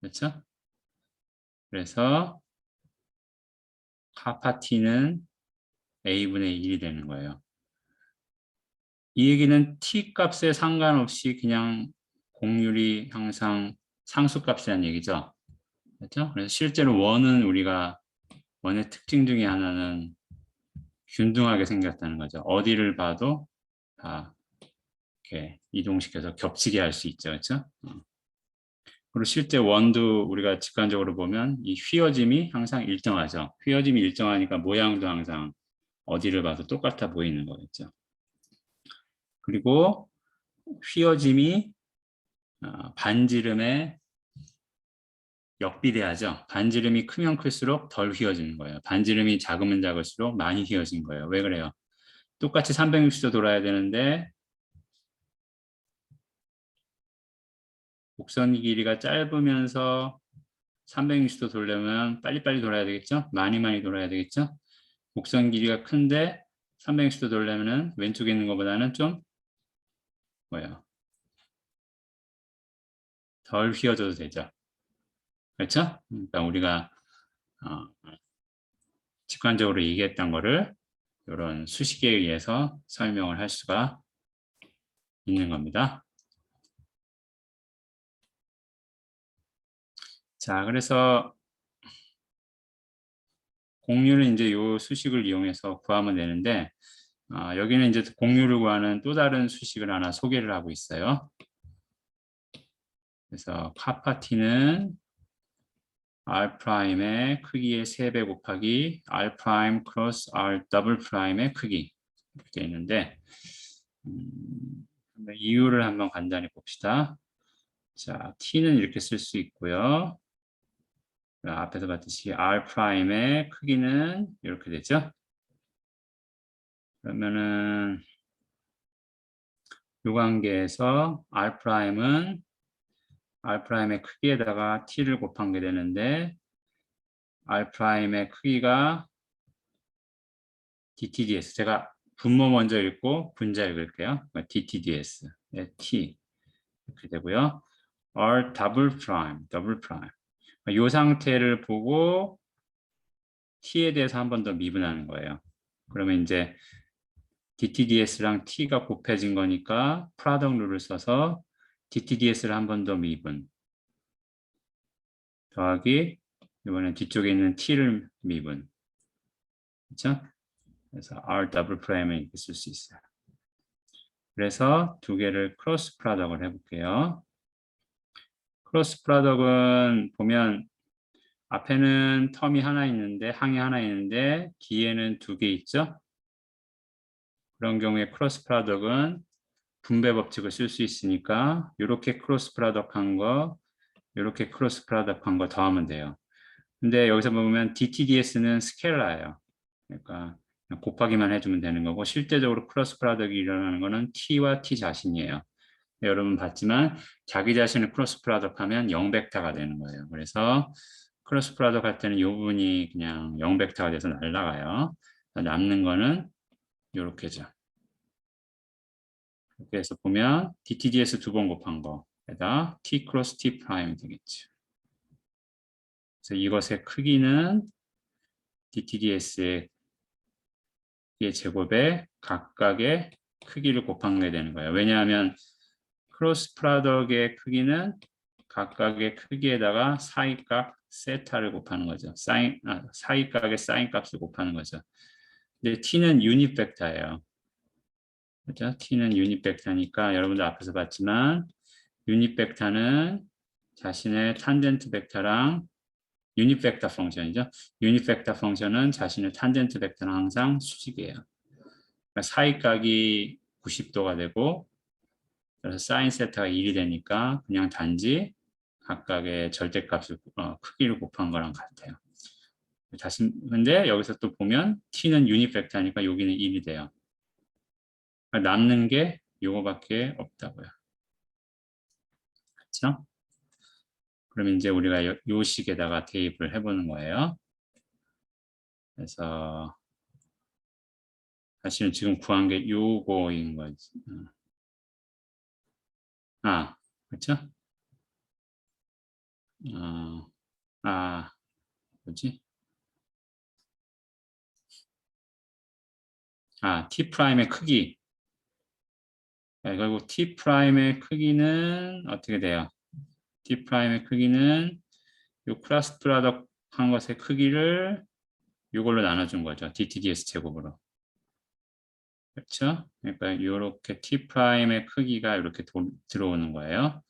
그렇죠? 그래서 하파 t는 a분의 1이 되는 거예요. 이 얘기는 t 값에 상관없이 그냥 공률이 항상 상수값이라는 얘기죠. 그렇죠? 그래서 실제로 원은 원의 특징 중에 하나는 균등하게 생겼다는 거죠. 어디를 봐도 다 이렇게 이동시켜서 겹치게 할 수 있죠. 그렇죠? 그리고 실제 원도 우리가 직관적으로 보면 이 휘어짐이 항상 일정하죠. 휘어짐이 일정하니까 모양도 항상 어디를 봐도 똑같아 보이는 거겠죠. 그리고 휘어짐이 반지름에 역비례하죠. 반지름이 크면 클수록 덜 휘어지는 거예요. 반지름이 작으면 작을수록 많이 휘어진 거예요. 왜 그래요? 똑같이 360도 돌아야 되는데 곡선 길이가 짧으면서 360도 돌려면 빨리빨리 돌아야 되겠죠? 많이 돌아야 되겠죠? 곡선 길이가 큰데 360도 돌려면 왼쪽에 있는 것보다는 좀 뭐예요? 덜 휘어져도 되죠. 그렇죠? 그러니까 우리가 직관적으로 얘기했던 거를 이런 수식에 의해서 설명을 할 수가 있는 겁니다. 자, 그래서 공률은 이제 요 수식을 이용해서 구하면 되는데 여기는 이제 공률을 구하는 또 다른 수식을 하나 소개를 하고 있어요. 그래서 카파 t는 R'의 크기의 3배 곱하기 R' 크로스 R 더블 프라임의 크기 이렇게 되어 있는데 이유를 한번 간단히 봅시다. 자, t는 이렇게 쓸 수 있고요. 앞에서 봤듯이 R'의 크기는 이렇게 되죠. 그러면은 이 관계에서 R'은 R'의 크기에다가 t를 곱한 게 되는데 R'의 크기가 DTDS. 제가 분모 먼저 읽고 분자 읽을게요. DTDS. 네, T. 이렇게 되고요. R 더블 프라임. 이 상태를 보고 T에 대해서 한 번 더 미분하는 거예요. 그러면 이제 DTDS랑 T가 곱해진 거니까 프로덕트 룰을 써서 DTDS를 한 번 더 미분. 더하기 이번엔 뒤쪽에 있는 T를 미분. 그렇죠? 그래서 R 더블 프라임을 이렇게 쓸 수 있어요. 그래서 두 개를 크로스 프로덕트를 해볼게요. 크로스 프로덕트는 보면 앞에는 텀이 하나 있는데 항이 하나 있는데 뒤에는 두 개 있죠. 그런 경우에 크로스 프로덕트는 분배 법칙을 쓸 수 있으니까 이렇게 크로스 프로덕트 한 거, 이렇게 크로스 프로덕트 한 거 더하면 돼요. 근데 여기서 보면 DTDS는 스케일러예요. 그러니까 그냥 곱하기만 해주면 되는 거고 실제적으로 크로스 프로덕트가 일어나는 거는 T와 T 자신이에요. 여러분 봤지만 자기 자신을 크로스 프로덕트 하면 0벡터가 되는 거예요. 그래서 크로스 프로덕트 할 때는 이 부분이 그냥 0벡터가 돼서 날아가요. 남는 거는 이렇게죠. 이렇게 해서 보면 DTDS 두 번 곱한 거에다 T 크로스 T 프라임이 되겠죠. 그래서 이것의 크기는 DTDS의 제곱에 각각의 크기를 곱한 게 되는 거예요. 왜냐하면 크로스 프로덕트의 크기는 각각의 크기에다가 사이값 세타를 곱하는 거죠. 사이값의 사인 값을 곱하는 거죠. 근데 t는 유닛 벡터예요. 그렇죠? t는 유닛 벡터니까 여러분들 앞에서 봤지만 유닛 벡터는 자신의 탄젠트 벡터랑 유닛 벡터 펑션이죠. 유닛 벡터 펑션은 자신의 탄젠트 벡터랑 항상 수직이에요. 그러니까 사이각이 90도가 되고 그래서 사인 세타가 1이 되니까 그냥 단지 각각의 절대값을 크기를 곱한 거랑 같아요. 다시 근데 여기서 또 보면 t는 유닛 벡터니까 여기는 1이 돼요. 그러니까 남는 게 요거밖에 없다고요. 그렇죠? 그럼 이제 우리가 요 식에다가 대입을 해보는 거예요. 그래서 사실은 지금 구한 게 요거인 거지. 그렇죠? 뭐지? T 프라임의 크기. 그리고 T 프라임의 크기는 어떻게 돼요? T 프라임의 크기는 요 크로스 프로덕트 한 것의 크기를 이걸로 나눠준 거죠. DTDS 제곱으로. 그렇죠? 그러니까 이렇게 T 프라임의 크기가 이렇게 들어오는 거예요.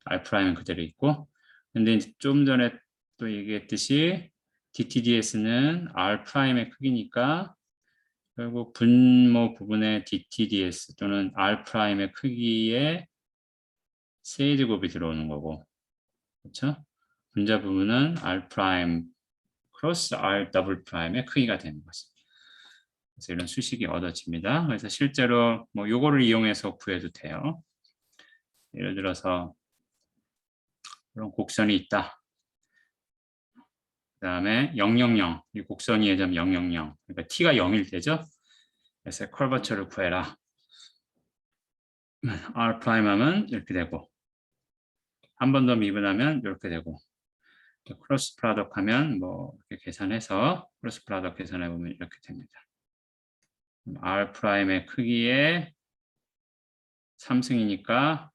R 프라임은 그대로 있고. 근데 이제 좀 전에 또 얘기했듯이 DTDS는 R 프라임의 크기니까 결국 분모 부분의 DTDS 또는 R 프라임의 크기에 세제곱이 들어오는 거고, 그렇죠? 분자 부분은 R 프라임 크로스 R 더블 프라임의 크기가 되는 것입니다. 그래서 이런 수식이 얻어집니다. 그래서 실제로 뭐 요거를 이용해서 구해도 돼요. 예를 들어서 이런 곡선이 있다. 그 다음에 000, 이 곡선의 점 000, 그러니까 t가 0일 때죠. 그래서 커버처를 구해라. R 프라임 하면 이렇게 되고 한 번 더 미분하면 이렇게 되고 크로스 프로덕트 하면 뭐 이렇게 계산해서 크로스 프로덕트 계산해 보면 이렇게 됩니다. R 프라임의 크기에 3승이니까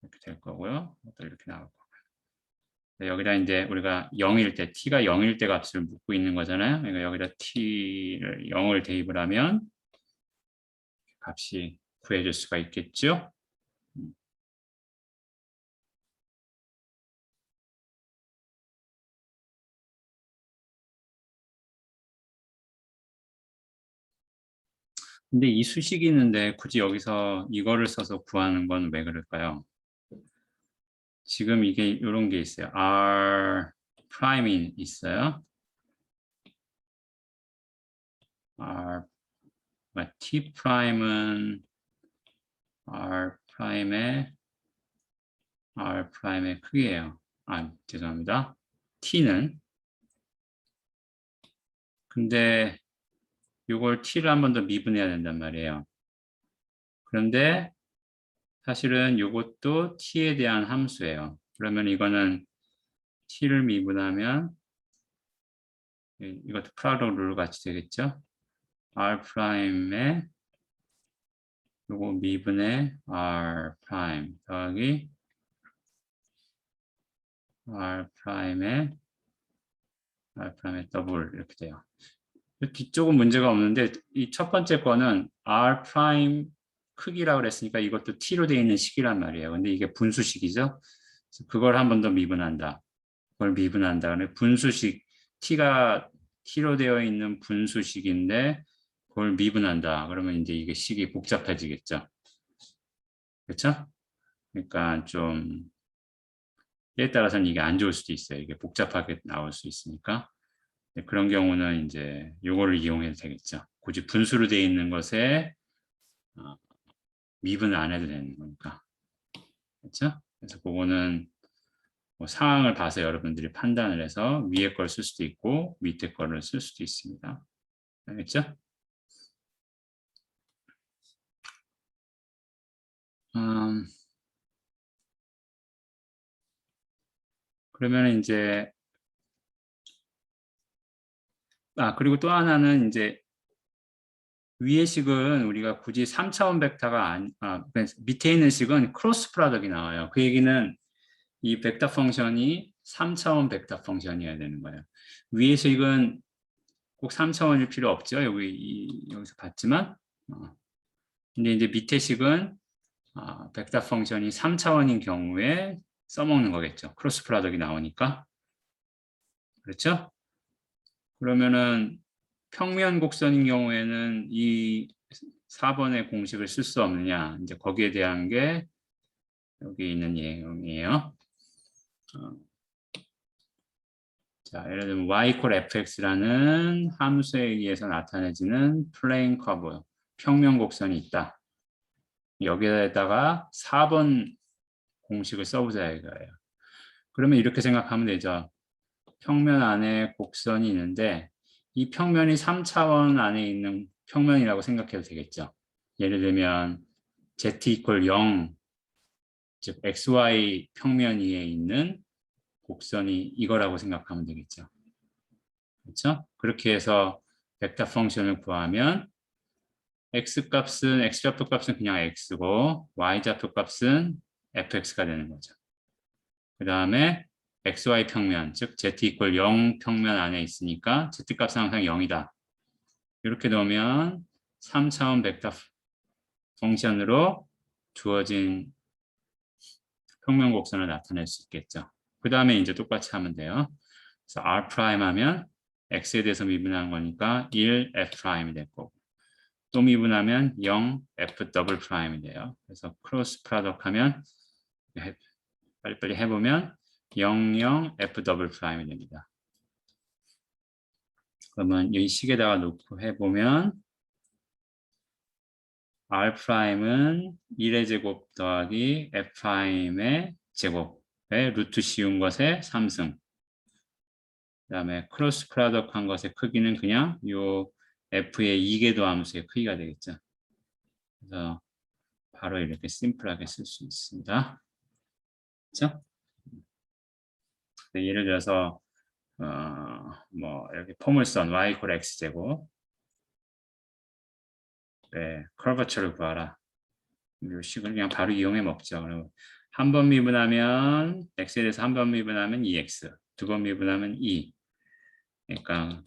이렇게 될 거고요. 또 이렇게 나올 거고요. 여기다 이제 우리가 0일 때, t가 0일 때 값을 묻고 있는 거잖아요. 그러니까 여기다 t를 0을 대입을 하면 값이 구해질 수가 있겠죠. 근데 이 수식이 있는데 굳이 여기서 이거를 써서 구하는 건 왜 그럴까요? 지금 이게 이런 게 있어요. R 프라임이 있어요. R, T 프라임은 R 프라임의 크기예요. 아, 죄송합니다. T는 근데 이걸 T를 한 번 더 미분해야 된단 말이에요. 그런데 사실은 이것도 T에 대한 함수예요. 그러면 이거는 T를 미분하면 이것도 프라로 룰 같이 되겠죠? R 프라임의 요거 미분의 R 프라임 더하기 R 프라임의 더블 이렇게 돼요. 뒤쪽은 문제가 없는데 이 첫 번째 거는 R 프라임 크기라고 그랬으니까 이것도 T로 되어 있는 식이란 말이에요. 근데 이게 분수식이죠. 그걸 한 번 더 미분한다. 그걸 미분한다. 근데 분수식 T가 T로 되어 있는 분수식인데 그걸 미분한다. 그러면 이제 이게 식이 복잡해지겠죠. 그렇죠? 그러니까 좀 때에 따라서는 이게 안 좋을 수도 있어요. 이게 복잡하게 나올 수 있으니까. 그런 경우는 이제 요거를 이용해도 되겠죠. 굳이 분수로 되어 있는 것에 미분을 안 해도 되는 거니까. 그렇죠? 그래서 그거는 뭐 상황을 봐서 여러분들이 판단을 해서 위에 걸 쓸 수도 있고 밑에 거를 쓸 수도 있습니다. 알겠죠? 그러면 이제 그리고 또 하나는 이제 위의 식은 우리가 굳이 3차원 벡터가 밑에 있는 식은 크로스 프로덕이 나와요. 그 얘기는 이 벡터 펑션이 3차원 벡터 펑션이어야 되는 거예요. 위의 식은 꼭 3차원일 필요 없죠. 여기서 봤지만. 근데 이제 밑에 식은 벡터 펑션이 3차원인 경우에 써먹는 거겠죠. 크로스 프로덕이 나오니까. 그렇죠? 그러면은 평면 곡선인 경우에는 이 4번의 공식을 쓸 수 없느냐. 이제 거기에 대한 게 여기 있는 내용이에요. 자, 예를 들면 y fx라는 함수에 의해서 나타내지는 플레인 커브, 평면 곡선이 있다. 여기에다가 4번 공식을 써보자 이거예요. 그러면 이렇게 생각하면 되죠. 평면 안에 곡선이 있는데 이 평면이 3차원 안에 있는 평면이라고 생각해도 되겠죠. 예를 들면 z = 0, 즉 xy 평면 위에 있는 곡선이 이거라고 생각하면 되겠죠. 그렇죠? 그렇게 해서 벡터 펑션을 구하면 x값은 x좌표 값은 그냥 x고 y좌표 값은 fx가 되는 거죠. 그 다음에 xy 평면, 즉 z = 0 평면 안에 있으니까 z값은 항상 0이다. 이렇게 넣으면 3차원 벡터 펑션으로 주어진 평면 곡선을 나타낼 수 있겠죠. 그 다음에 이제 똑같이 하면 돼요. 그래서 r 프라임 하면 x에 대해서 미분한 거니까 1 f 프라임이 될 거고 또 미분하면 0 f 더블 프라임이 돼요. 그래서 크로스 프로덕트 하면 빨리빨리 해보면 00 f 더블 프라임이 됩니다. 그러면 이 식에다가 놓고 해보면 r 프라임은 1의 제곱 더하기 f 프라임의 제곱의 루트 씌운 것의 3승. 그 다음에 크로스 프로덕트 한 것의 크기는 그냥 요 f의 2궤도 함수의 크기가 되겠죠. 그래서 바로 이렇게 심플하게 쓸 수 있습니다. 그렇죠? 예를 들어서 뭐 이렇게 포물선 y = x 제곱 네, 커버처를 구하라. 이 식을 그냥 바로 이용해 먹죠. 그럼 한 번 미분하면 x에 대해서 한 번 미분하면 2x, 두 번 미분하면 2. 그러니까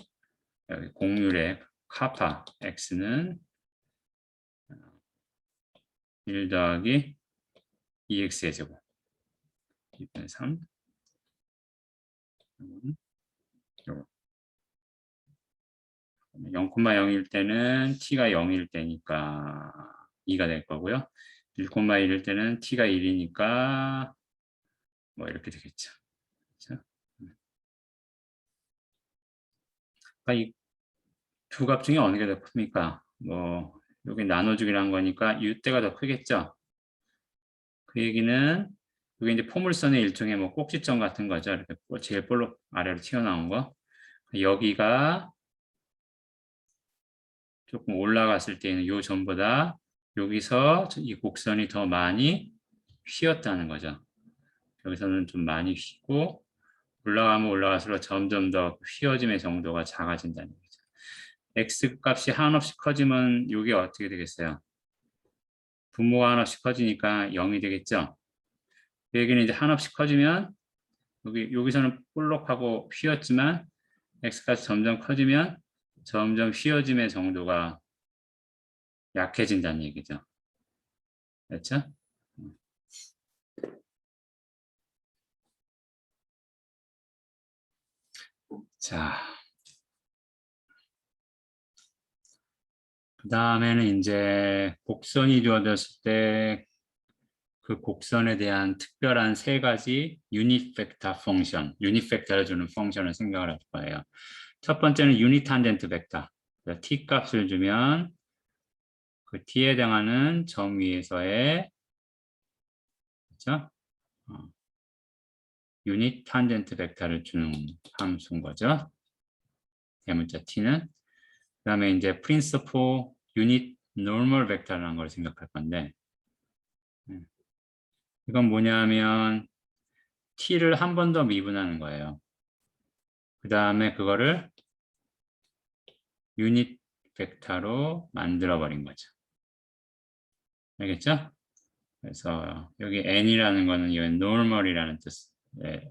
여기 공률의 카파 x는 1 더하기 2x의 제곱 2분의 3 0,0일 때는 t가 0일 때니까 2가 될 거고요. 1,1일 때는 t가 1이니까 뭐 이렇게 되겠죠. 그렇죠? 그러니까 이 두 값 중에 어느 게 더 큽니까? 뭐 여기 나눠주기란 거니까 이때가 더 크겠죠. 그 얘기는 이게 이제 포물선의 일종의 뭐 꼭지점 같은 거죠. 이렇게 제일 볼록 아래로 튀어나온 거. 여기가 조금 올라갔을 때는 요 점보다 여기서 이 곡선이 더 많이 휘었다는 거죠. 여기서는 좀 많이 휘고 올라가면 올라갈수록 점점 더 휘어짐의 정도가 작아진다는 거죠. x 값이 한없이 커지면 이게 어떻게 되겠어요? 분모가 한없이 커지니까 0이 되겠죠. 그 얘기는 이제 한없이 커지면 여기서는 볼록하고 휘었지만 x값이 점점 커지면 점점 휘어짐의 정도가 약해진다는 얘기죠. 그렇죠? 자, 그 다음에는 이제 곡선이 주어졌을 때 그 곡선에 대한 특별한 세 가지 유닛 벡터 펑션, 유닛 벡터를 주는 펑션을 생각을 할 거예요. 첫 번째는 유닛 탄젠트 벡터. t 값을 주면 그 t에 해당하는 점 위에서의 그렇죠? 유닛 탄젠트 벡터를 주는 함수인 거죠. 대문자 t는. 그 다음에 이제 프린시플 유닛 노멀 벡터라는 걸 생각할 건데 이건 뭐냐면 t를 한 번 더 미분하는 거예요. 그 다음에 그거를 유닛 벡터로 만들어 버린 거죠. 알겠죠? 그래서 여기 n이라는 거는 이 normal이라는 뜻,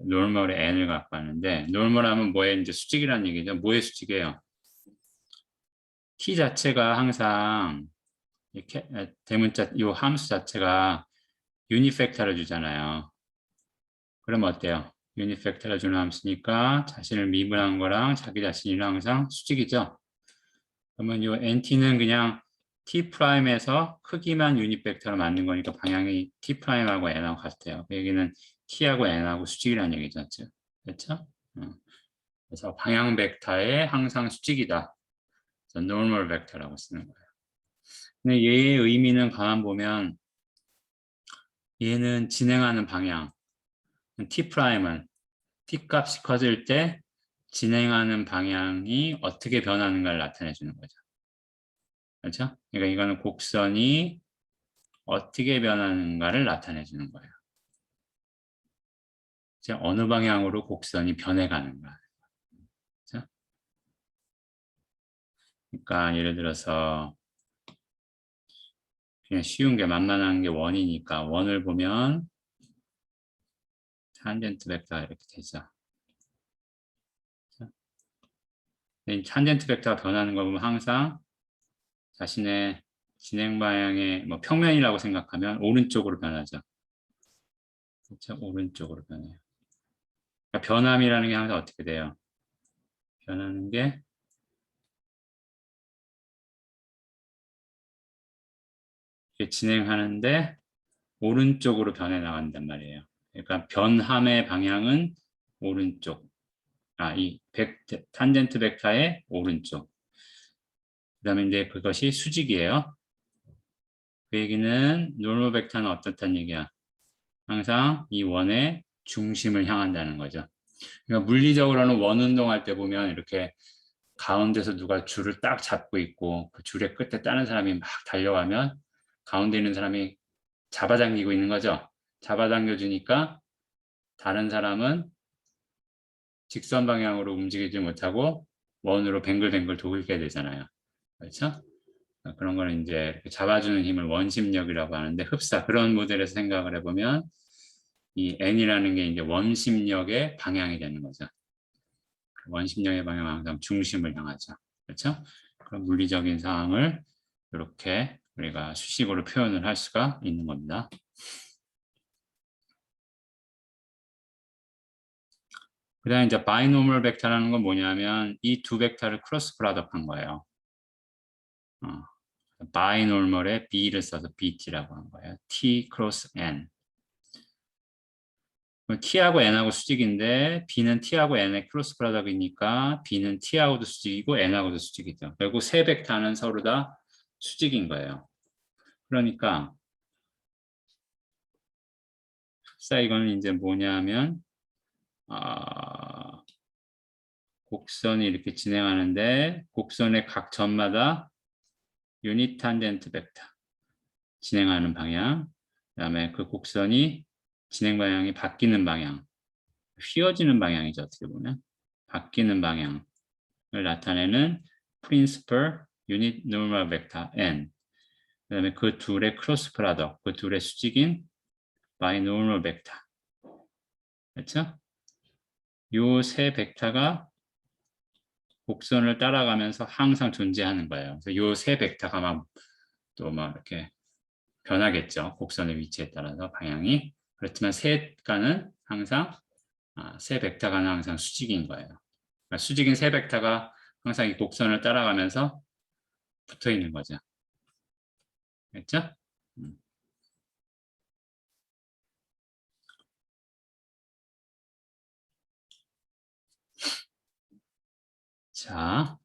normal의 n을 갖고 하는데 normal 하면 뭐의 이제 수직이라는 얘기죠. 뭐의 수직이에요? t 자체가 항상 이렇게 대문자 이 함수 자체가 유닛 벡터를 주잖아요. 그럼 어때요? 유닛 벡터를 주는 함수니까 자신을 미분한 거랑 자기 자신이랑 항상 수직이죠. 그러면 이 NT는 그냥 T'에서 크기만 유닛 벡터로 만든 거니까 방향이 T'하고 N하고 같아요. 그 얘기는 T하고 N하고 수직이라는 얘기죠. 그렇죠? 그래서 방향 벡터의 항상 수직이다. 그래서 normal 벡터라고 쓰는 거예요. 근데 얘의 의미는 가만 보면 얘는 진행하는 방향, T'은 T 값이 커질 때 진행하는 방향이 어떻게 변하는가를 나타내 주는 거죠. 그렇죠? 그러니까 이거는 곡선이 어떻게 변하는가를 나타내 주는 거예요. 이제 어느 방향으로 곡선이 변해가는가. 그렇죠? 그러니까 예를 들어서 그냥 쉬운 게 만만한 게 원이니까 원을 보면 탄젠트 벡터가 이렇게 되죠. 탄젠트 벡터가 변하는 거 보면 항상 자신의 진행 방향의 뭐 평면이라고 생각하면 오른쪽으로 변하죠. 그렇죠? 오른쪽으로 변해요. 그러니까 변함이라는 게 항상 어떻게 돼요? 변하는 게 진행하는데 오른쪽으로 변해 나간단 말이에요. 그러니까 변함의 방향은 오른쪽. 이 탄젠트 벡터의 오른쪽. 그다음에 이제 그것이 수직이에요. 그 얘기는 노멀 벡터는 어떻다는 얘기야? 항상 이 원의 중심을 향한다는 거죠. 그러니까 물리적으로는 원 운동할 때 보면 이렇게 가운데서 누가 줄을 딱 잡고 있고 그 줄의 끝에 다른 사람이 막 달려가면 가운데 있는 사람이 잡아당기고 있는 거죠. 잡아당겨 주니까 다른 사람은 직선 방향으로 움직이지 못하고 원으로 뱅글뱅글 돌게 되잖아요. 그렇죠? 그런 거는 이제 잡아주는 힘을 원심력이라고 하는데 흡사 그런 모델에서 생각을 해보면 이 n이라는 게 이제 원심력의 방향이 되는 거죠. 원심력의 방향은 항상 중심을 향하죠. 그렇죠? 그런 물리적인 상황을 이렇게 우리가 수식으로 표현을 할 수가 있는 겁니다. 그 다음에 이제 바이노멀 벡터라는 건 뭐냐면 이 두 벡터를 크로스 프로덕트 한 거예요. 바이노멀에 B를 써서 BT라고 한 거예요. T 크로스 N. T하고 N하고 수직인데 B는 T하고 N의 크로스 프로덕트이니까 B는 T하고도 수직이고 N하고도 수직이죠. 결국 세 벡터는 서로 다 수직인 거예요. 그러니까 이거는 이제 뭐냐면 곡선이 이렇게 진행하는데 곡선의 각 점마다 유닛 탄젠트 벡터 진행하는 방향, 그다음에 그 곡선이 진행 방향이 바뀌는 방향, 휘어지는 방향이죠. 어떻게 보면 바뀌는 방향을 나타내는 principal unit normal vector n, 그다음에 그 둘의 크로스 프로덕트, 그 둘의 수직인 binormal vector. 그렇죠? 요 세 벡터가 곡선을 따라가면서 항상 존재하는 거예요. 그래서 요 세 벡터가 막 또 막 이렇게 변하겠죠. 곡선의 위치에 따라서 방향이. 그렇지만 세가는 항상 세 벡터가 항상 수직인 거예요. 그러니까 수직인 세 벡터가 항상 이 곡선을 따라가면서 붙어 있는 거죠. 됐죠? 자,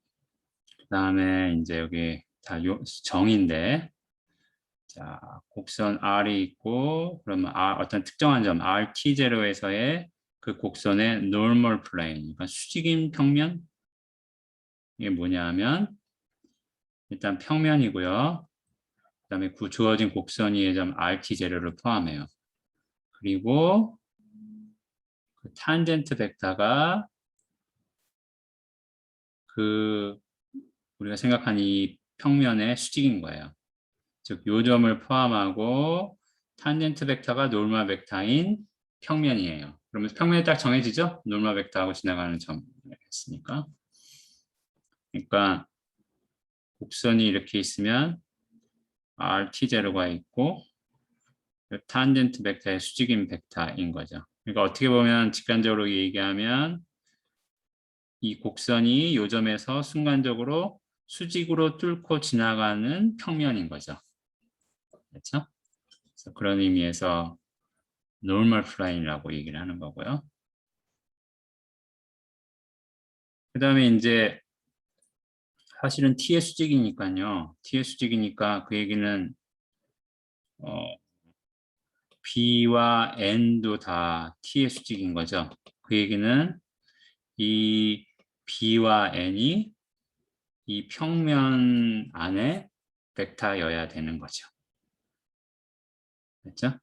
그 다음에 이제 여기 다 정인데, 자, 곡선 R이 있고, 그러면 어떤 특정한 점, RT0에서의 그 곡선의 normal plane, 그러니까 수직인 평면, 이게 뭐냐면, 일단 평면이고요. 그 다음에 주어진 곡선 위의 점 RT0를 포함해요. 그리고 그 탄젠트 벡터가 그 우리가 생각한 이 평면의 수직인 거예요. 즉, 요 점을 포함하고 탄젠트 벡터가 노멀 벡터인 평면이에요. 그러면 평면이 딱 정해지죠? 노멀 벡터하고 지나가는 점이었으니까. 그러니까 곡선이 이렇게 있으면 RT0가 있고 탄젠트 벡터의 수직인 벡터인 거죠. 그러니까 어떻게 보면 직관적으로 얘기하면 이 곡선이 요 점에서 순간적으로 수직으로 뚫고 지나가는 평면인 거죠. 그렇죠? 그래서 그런 의미에서 normal plane이라고 얘기를 하는 거고요. 그 다음에 이제 사실은 t의 수직이니까요. t의 수직이니까 그 얘기는 b와 n도 다 t의 수직인 거죠. 그 얘기는 이 b와 n이 이 평면 안에 벡터여야 되는 거죠. 됐죠?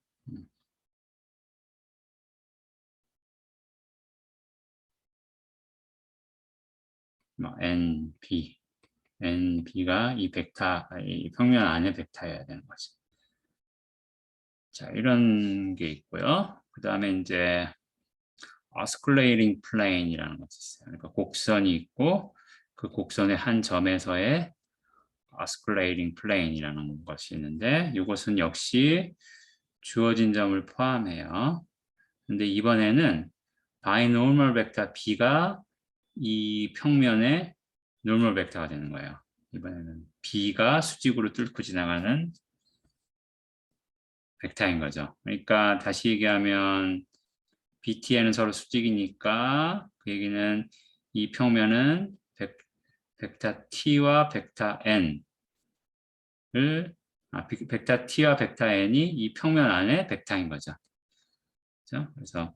n, b, b가 이 벡터, 이 평면 안에 벡터여야 되는 거죠. 자, 이런 게 있고요. 그 다음에 이제 osculating plane이라는 것이 있어요. 그러니까 곡선이 있고 그 곡선의 한 점에서의 osculating plane이라는 것이 있는데 이것은 역시 주어진 점을 포함해요. 근데 이번에는 binormal vector b가 이 평면의 normal 벡터가 되는 거예요. 이번에는 b가 수직으로 뚫고 지나가는 벡터인 거죠. 그러니까 다시 얘기하면 BTN은 서로 수직이니까 그 얘기는 이 평면은 벡터 T와 벡터 N을 벡터 T와 벡터 N이 이 평면 안에 벡터인 거죠. 그렇죠? 그래서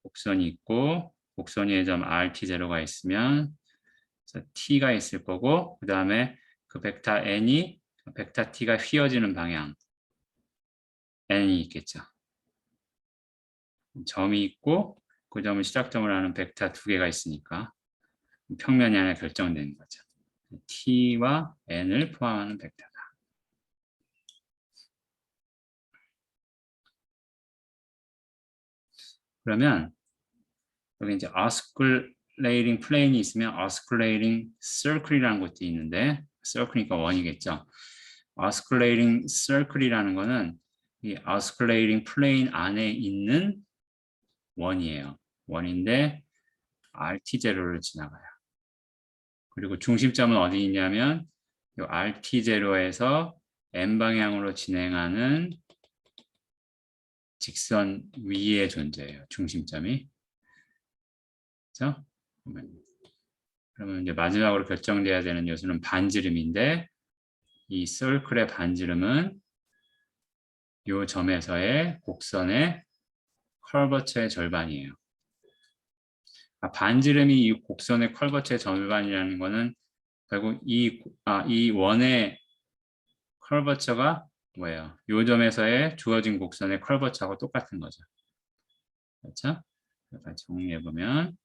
곡선이 있고 곡선 위에 점 RT0가 있으면 T가 있을 거고 그 다음에 그 벡터 N이 벡터 T가 휘어지는 방향 N이 있겠죠. 점이 있고 그 점을 시작점을 하는 벡터 두 개가 있으니까 평면이 하나 결정되는 거죠. T와 N을 포함하는 벡터다. 그러면 여기 이제 osculating plane이 있으면 osculating circle이라는 것도 있는데 circle이니까 원이겠죠. osculating circle이라는 거는 이 osculating plane 안에 있는 원이에요. 원인데 RT0를 지나가요. 그리고 중심점은 어디 있냐면 이 RT0에서 N방향으로 진행하는 직선 위에 존재해요. 중심점이. 그렇죠? 그러면 이제 마지막으로 결정돼야 되는 요소는 반지름인데 이 서클의 반지름은 이 점에서의 곡선의 커버처의 절반이에요. 반지름이 이 곡선의 커버처의 절반이라는 거는 결국 이 원의 커버처가 뭐예요? 이 점에서의 주어진 곡선의 커버처하고 똑같은 거죠. 그렇죠? 다시 정리해보면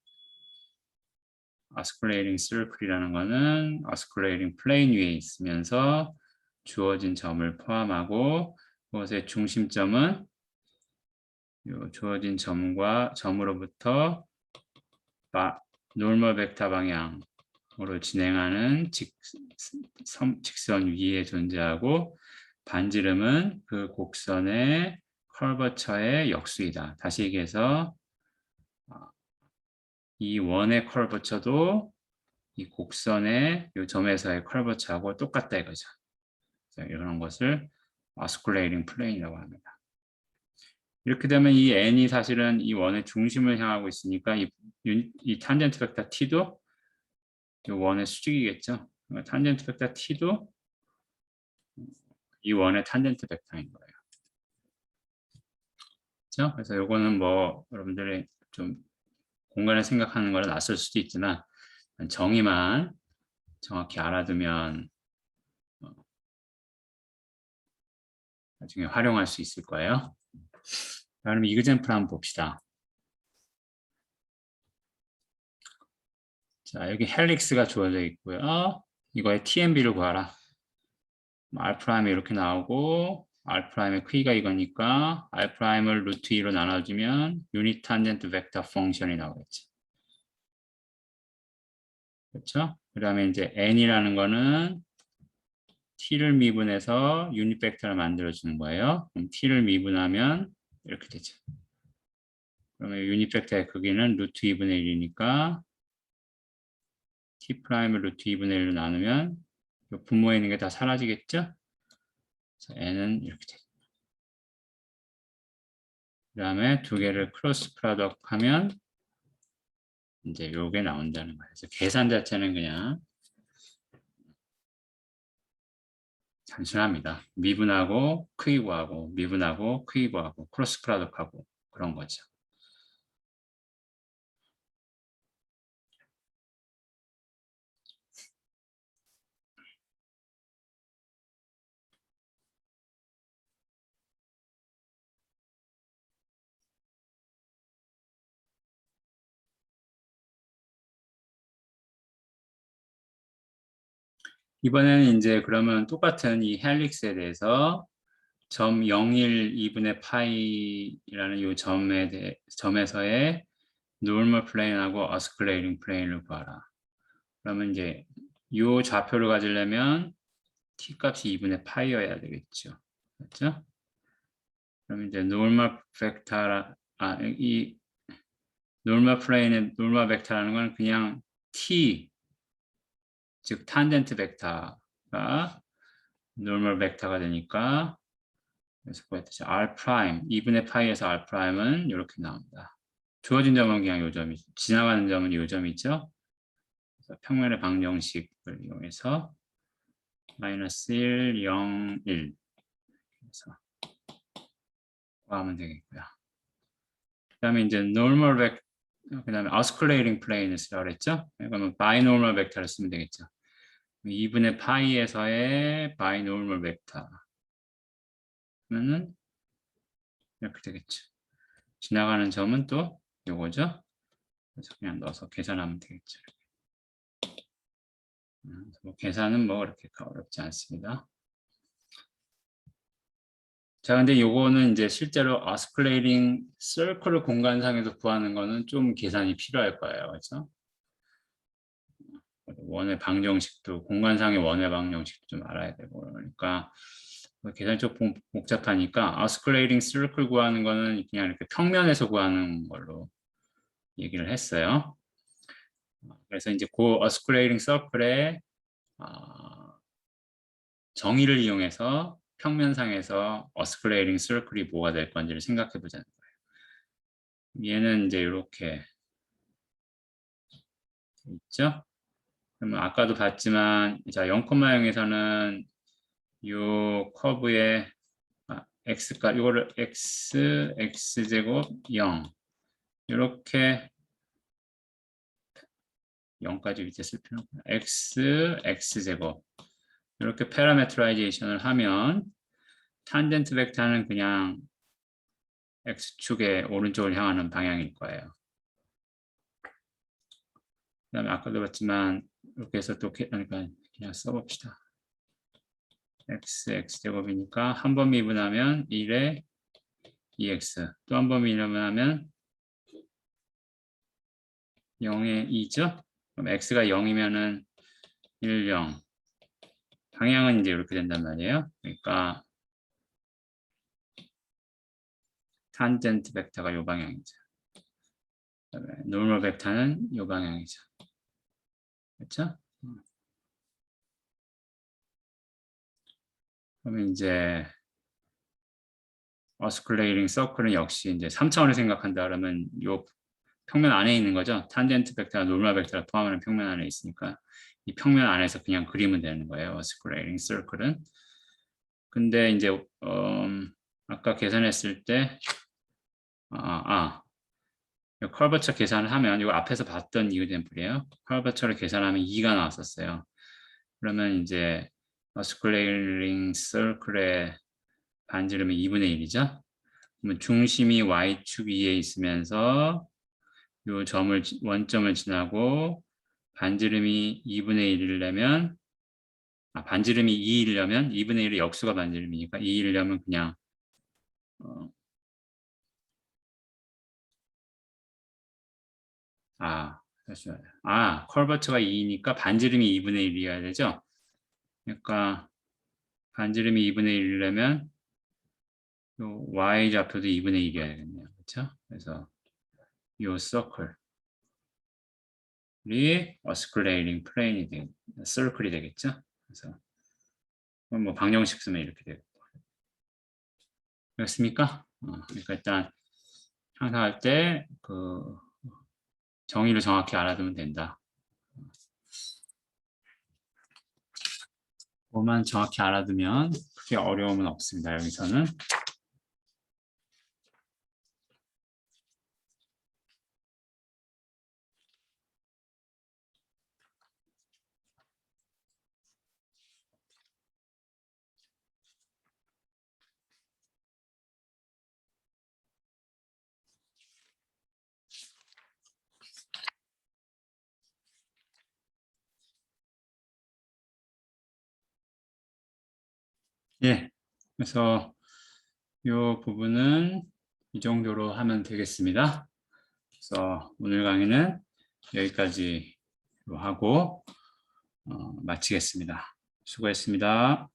osculating circle이라는 거는 osculating plane 위에 있으면서 주어진 점을 포함하고 그것의 중심점은 이 주어진 점으로부터 normal 벡터 방향으로 진행하는 직선 위에 존재하고 반지름은 그 곡선의 커버처의 역수이다. 다시 얘기해서 이 원의 커버처도 이 곡선의 이 점에서의 커버처하고 똑같다 이거죠. 이런 것을 osculating plane이라고 합니다. 이렇게 되면 이 n이 사실은 이 원의 중심을 향하고 있으니까 이 탄젠트 벡터 t도 이 원의 수직이겠죠. 탄젠트 벡터 t도 이 원의 탄젠트 벡터인 거예요. 그렇죠? 그래서 요거는 뭐 여러분들이 좀 공간을 생각하는 거는 낯설 수도 있지만 정의만 정확히 알아두면 나중에 활용할 수 있을 거예요. 그럼 이그젠플 한번 봅시다. 자, 여기 헬릭스가 주어져 있고요. 이거의 TMB를 구하라. R' 이렇게 나오고 R'의 크기가 이거니까 R'을 루트 2로 나눠주면 유닛 탄젠트 벡터 펑션이 나오겠죠. 그렇죠? 그 다음에 이제 n이라는 거는 t를 미분해서 유닛 벡터를 만들어주는 거예요. 그럼 t를 미분하면 이렇게 되죠. 그러면 유닛 벡터의 크기는 루트 2분의 1이니까 T'을 루트 2분의 1로 나누면 분모에 있는 게 다 사라지겠죠? n은 이렇게 되죠. 그 다음에 두 개를 크로스 프로덕트 하면 이제 요게 나온다는 거예요. 그래서 계산 자체는 그냥 단순합니다. 미분하고 크기 구하고 미분하고 크기 구하고 크로스 프로덕트 하고 그런 거죠. 이번에는 이제 그러면 똑같은 이 헬릭스에 대해서 점 0, 1, 2분의 파이라는 이 점에서의 normal plane하고 osculating plane을 구하라. 그러면 이제 이 좌표를 가지려면 t 값이 2분의 파이여야 되겠죠. 그렇죠? 그럼 이제 normal vector, 이 normal plane의 normal vector라는 건 그냥 t, 즉 탄젠트 벡터가 normal 벡터가 되니까 그래서 보였듯이 r 프라임 2분의 파이에서 r 프라임은 이렇게 나옵니다. 주어진 점은 그냥 요 점이, 지나가는 점은 요 점이죠. 그래서 평면의 방정식을 이용해서 마이너스 1, 0, 1 그래서 구하면 되겠고요. 그 다음에 이제 normal 그 다음에 osculating plane을 쓰라고 그랬죠. 그러면 binormal 벡터를 쓰면 되겠죠. 2분의 파이에서의 binormal 벡터 그러면은 이렇게 되겠죠. 지나가는 점은 또 요거죠. 그래서 그냥 넣어서 계산하면 되겠죠. 뭐 계산은 뭐 그렇게 어렵지 않습니다. 자, 근데 요거는 이제 실제로 osculating circle 공간상에서 구하는 거는 좀 계산이 필요할 거예요. 그렇죠? 원의 방정식도 공간상의 원의 방정식도 좀 알아야 되고 그러니까 계산이 좀 복잡하니까 osculating circle 구하는 거는 그냥 이렇게 평면에서 구하는 걸로 얘기를 했어요. 그래서 이제 그 osculating circle의 정의를 이용해서 평면상에서 osculating circle이 뭐가 될 건지를 생각해 보자는 거예요. 얘는 이제 이렇게 있죠? 그러면 아까도 봤지만 자 0,0에서는 요 커브의 x가 이거를 x제곱 0 이렇게 0까지 밑에 쓸 필요는 없고 x제곱 이렇게 파라메트라이제이션을 하면 탄젠트 벡터는 그냥 x축의 오른쪽을 향하는 방향일 거예요. 그 다음에 아까도 봤지만 이렇게 해서 또 그러니까 그냥 써봅시다. x제곱이니까 한 번 미분하면 1에 2x 또 한 번 미분하면 0에 2죠? 그럼 x가 0이면은 1, 0 방향은 이제 이렇게 된단 말이에요. 그러니까 탄젠트 벡터가 이 방향이죠. 노멀 벡터는 이 방향이죠. 그렇죠? 그러면 이제 osculating circle은 역시 이제 3차원을 생각한다 그러면 이 평면 안에 있는 거죠. 탄젠트 벡터와 노멀 벡터를 포함하는 평면 안에 있으니까 이 평면 안에서 그냥 그리면 되는 거예요. osculating circle은. 근데 이제 아까 계산했을 때 커버처 계산을 하면 이거 앞에서 봤던 이그젠플이에요. 커버처를 계산하면 2가 나왔었어요. 그러면 이제 osculating circle의 반지름이 2분의 1이죠. 그러면 중심이 y축 위에 있으면서 이 점을 원점을 지나고 반지름이 2분의 1이려면 반지름이 2이려면 2분의 1의 역수가 반지름이니까 2이려면 그냥 잠시만요. 커버처가 2니까 반지름이 2분의 1이어야 되죠. 그러니까 반지름이 2분의 1이려면 y좌표도 2분의 1이어야 되겠네요. 그렇죠? 그래서 이 서클이 osculating plane이 circle이 되겠죠? 그래서 뭐 방정식 쓰면 이렇게 되고 그렇습니까? 그러니까 일단 항상할 때 그 정의를 정확히 알아두면 된다. 뭐만 정확히 알아두면 크게 어려움은 없습니다. 여기서는. 예. 그래서 이 부분은 이 정도로 하면 되겠습니다. 그래서 오늘 강의는 여기까지 하고 마치겠습니다. 수고했습니다.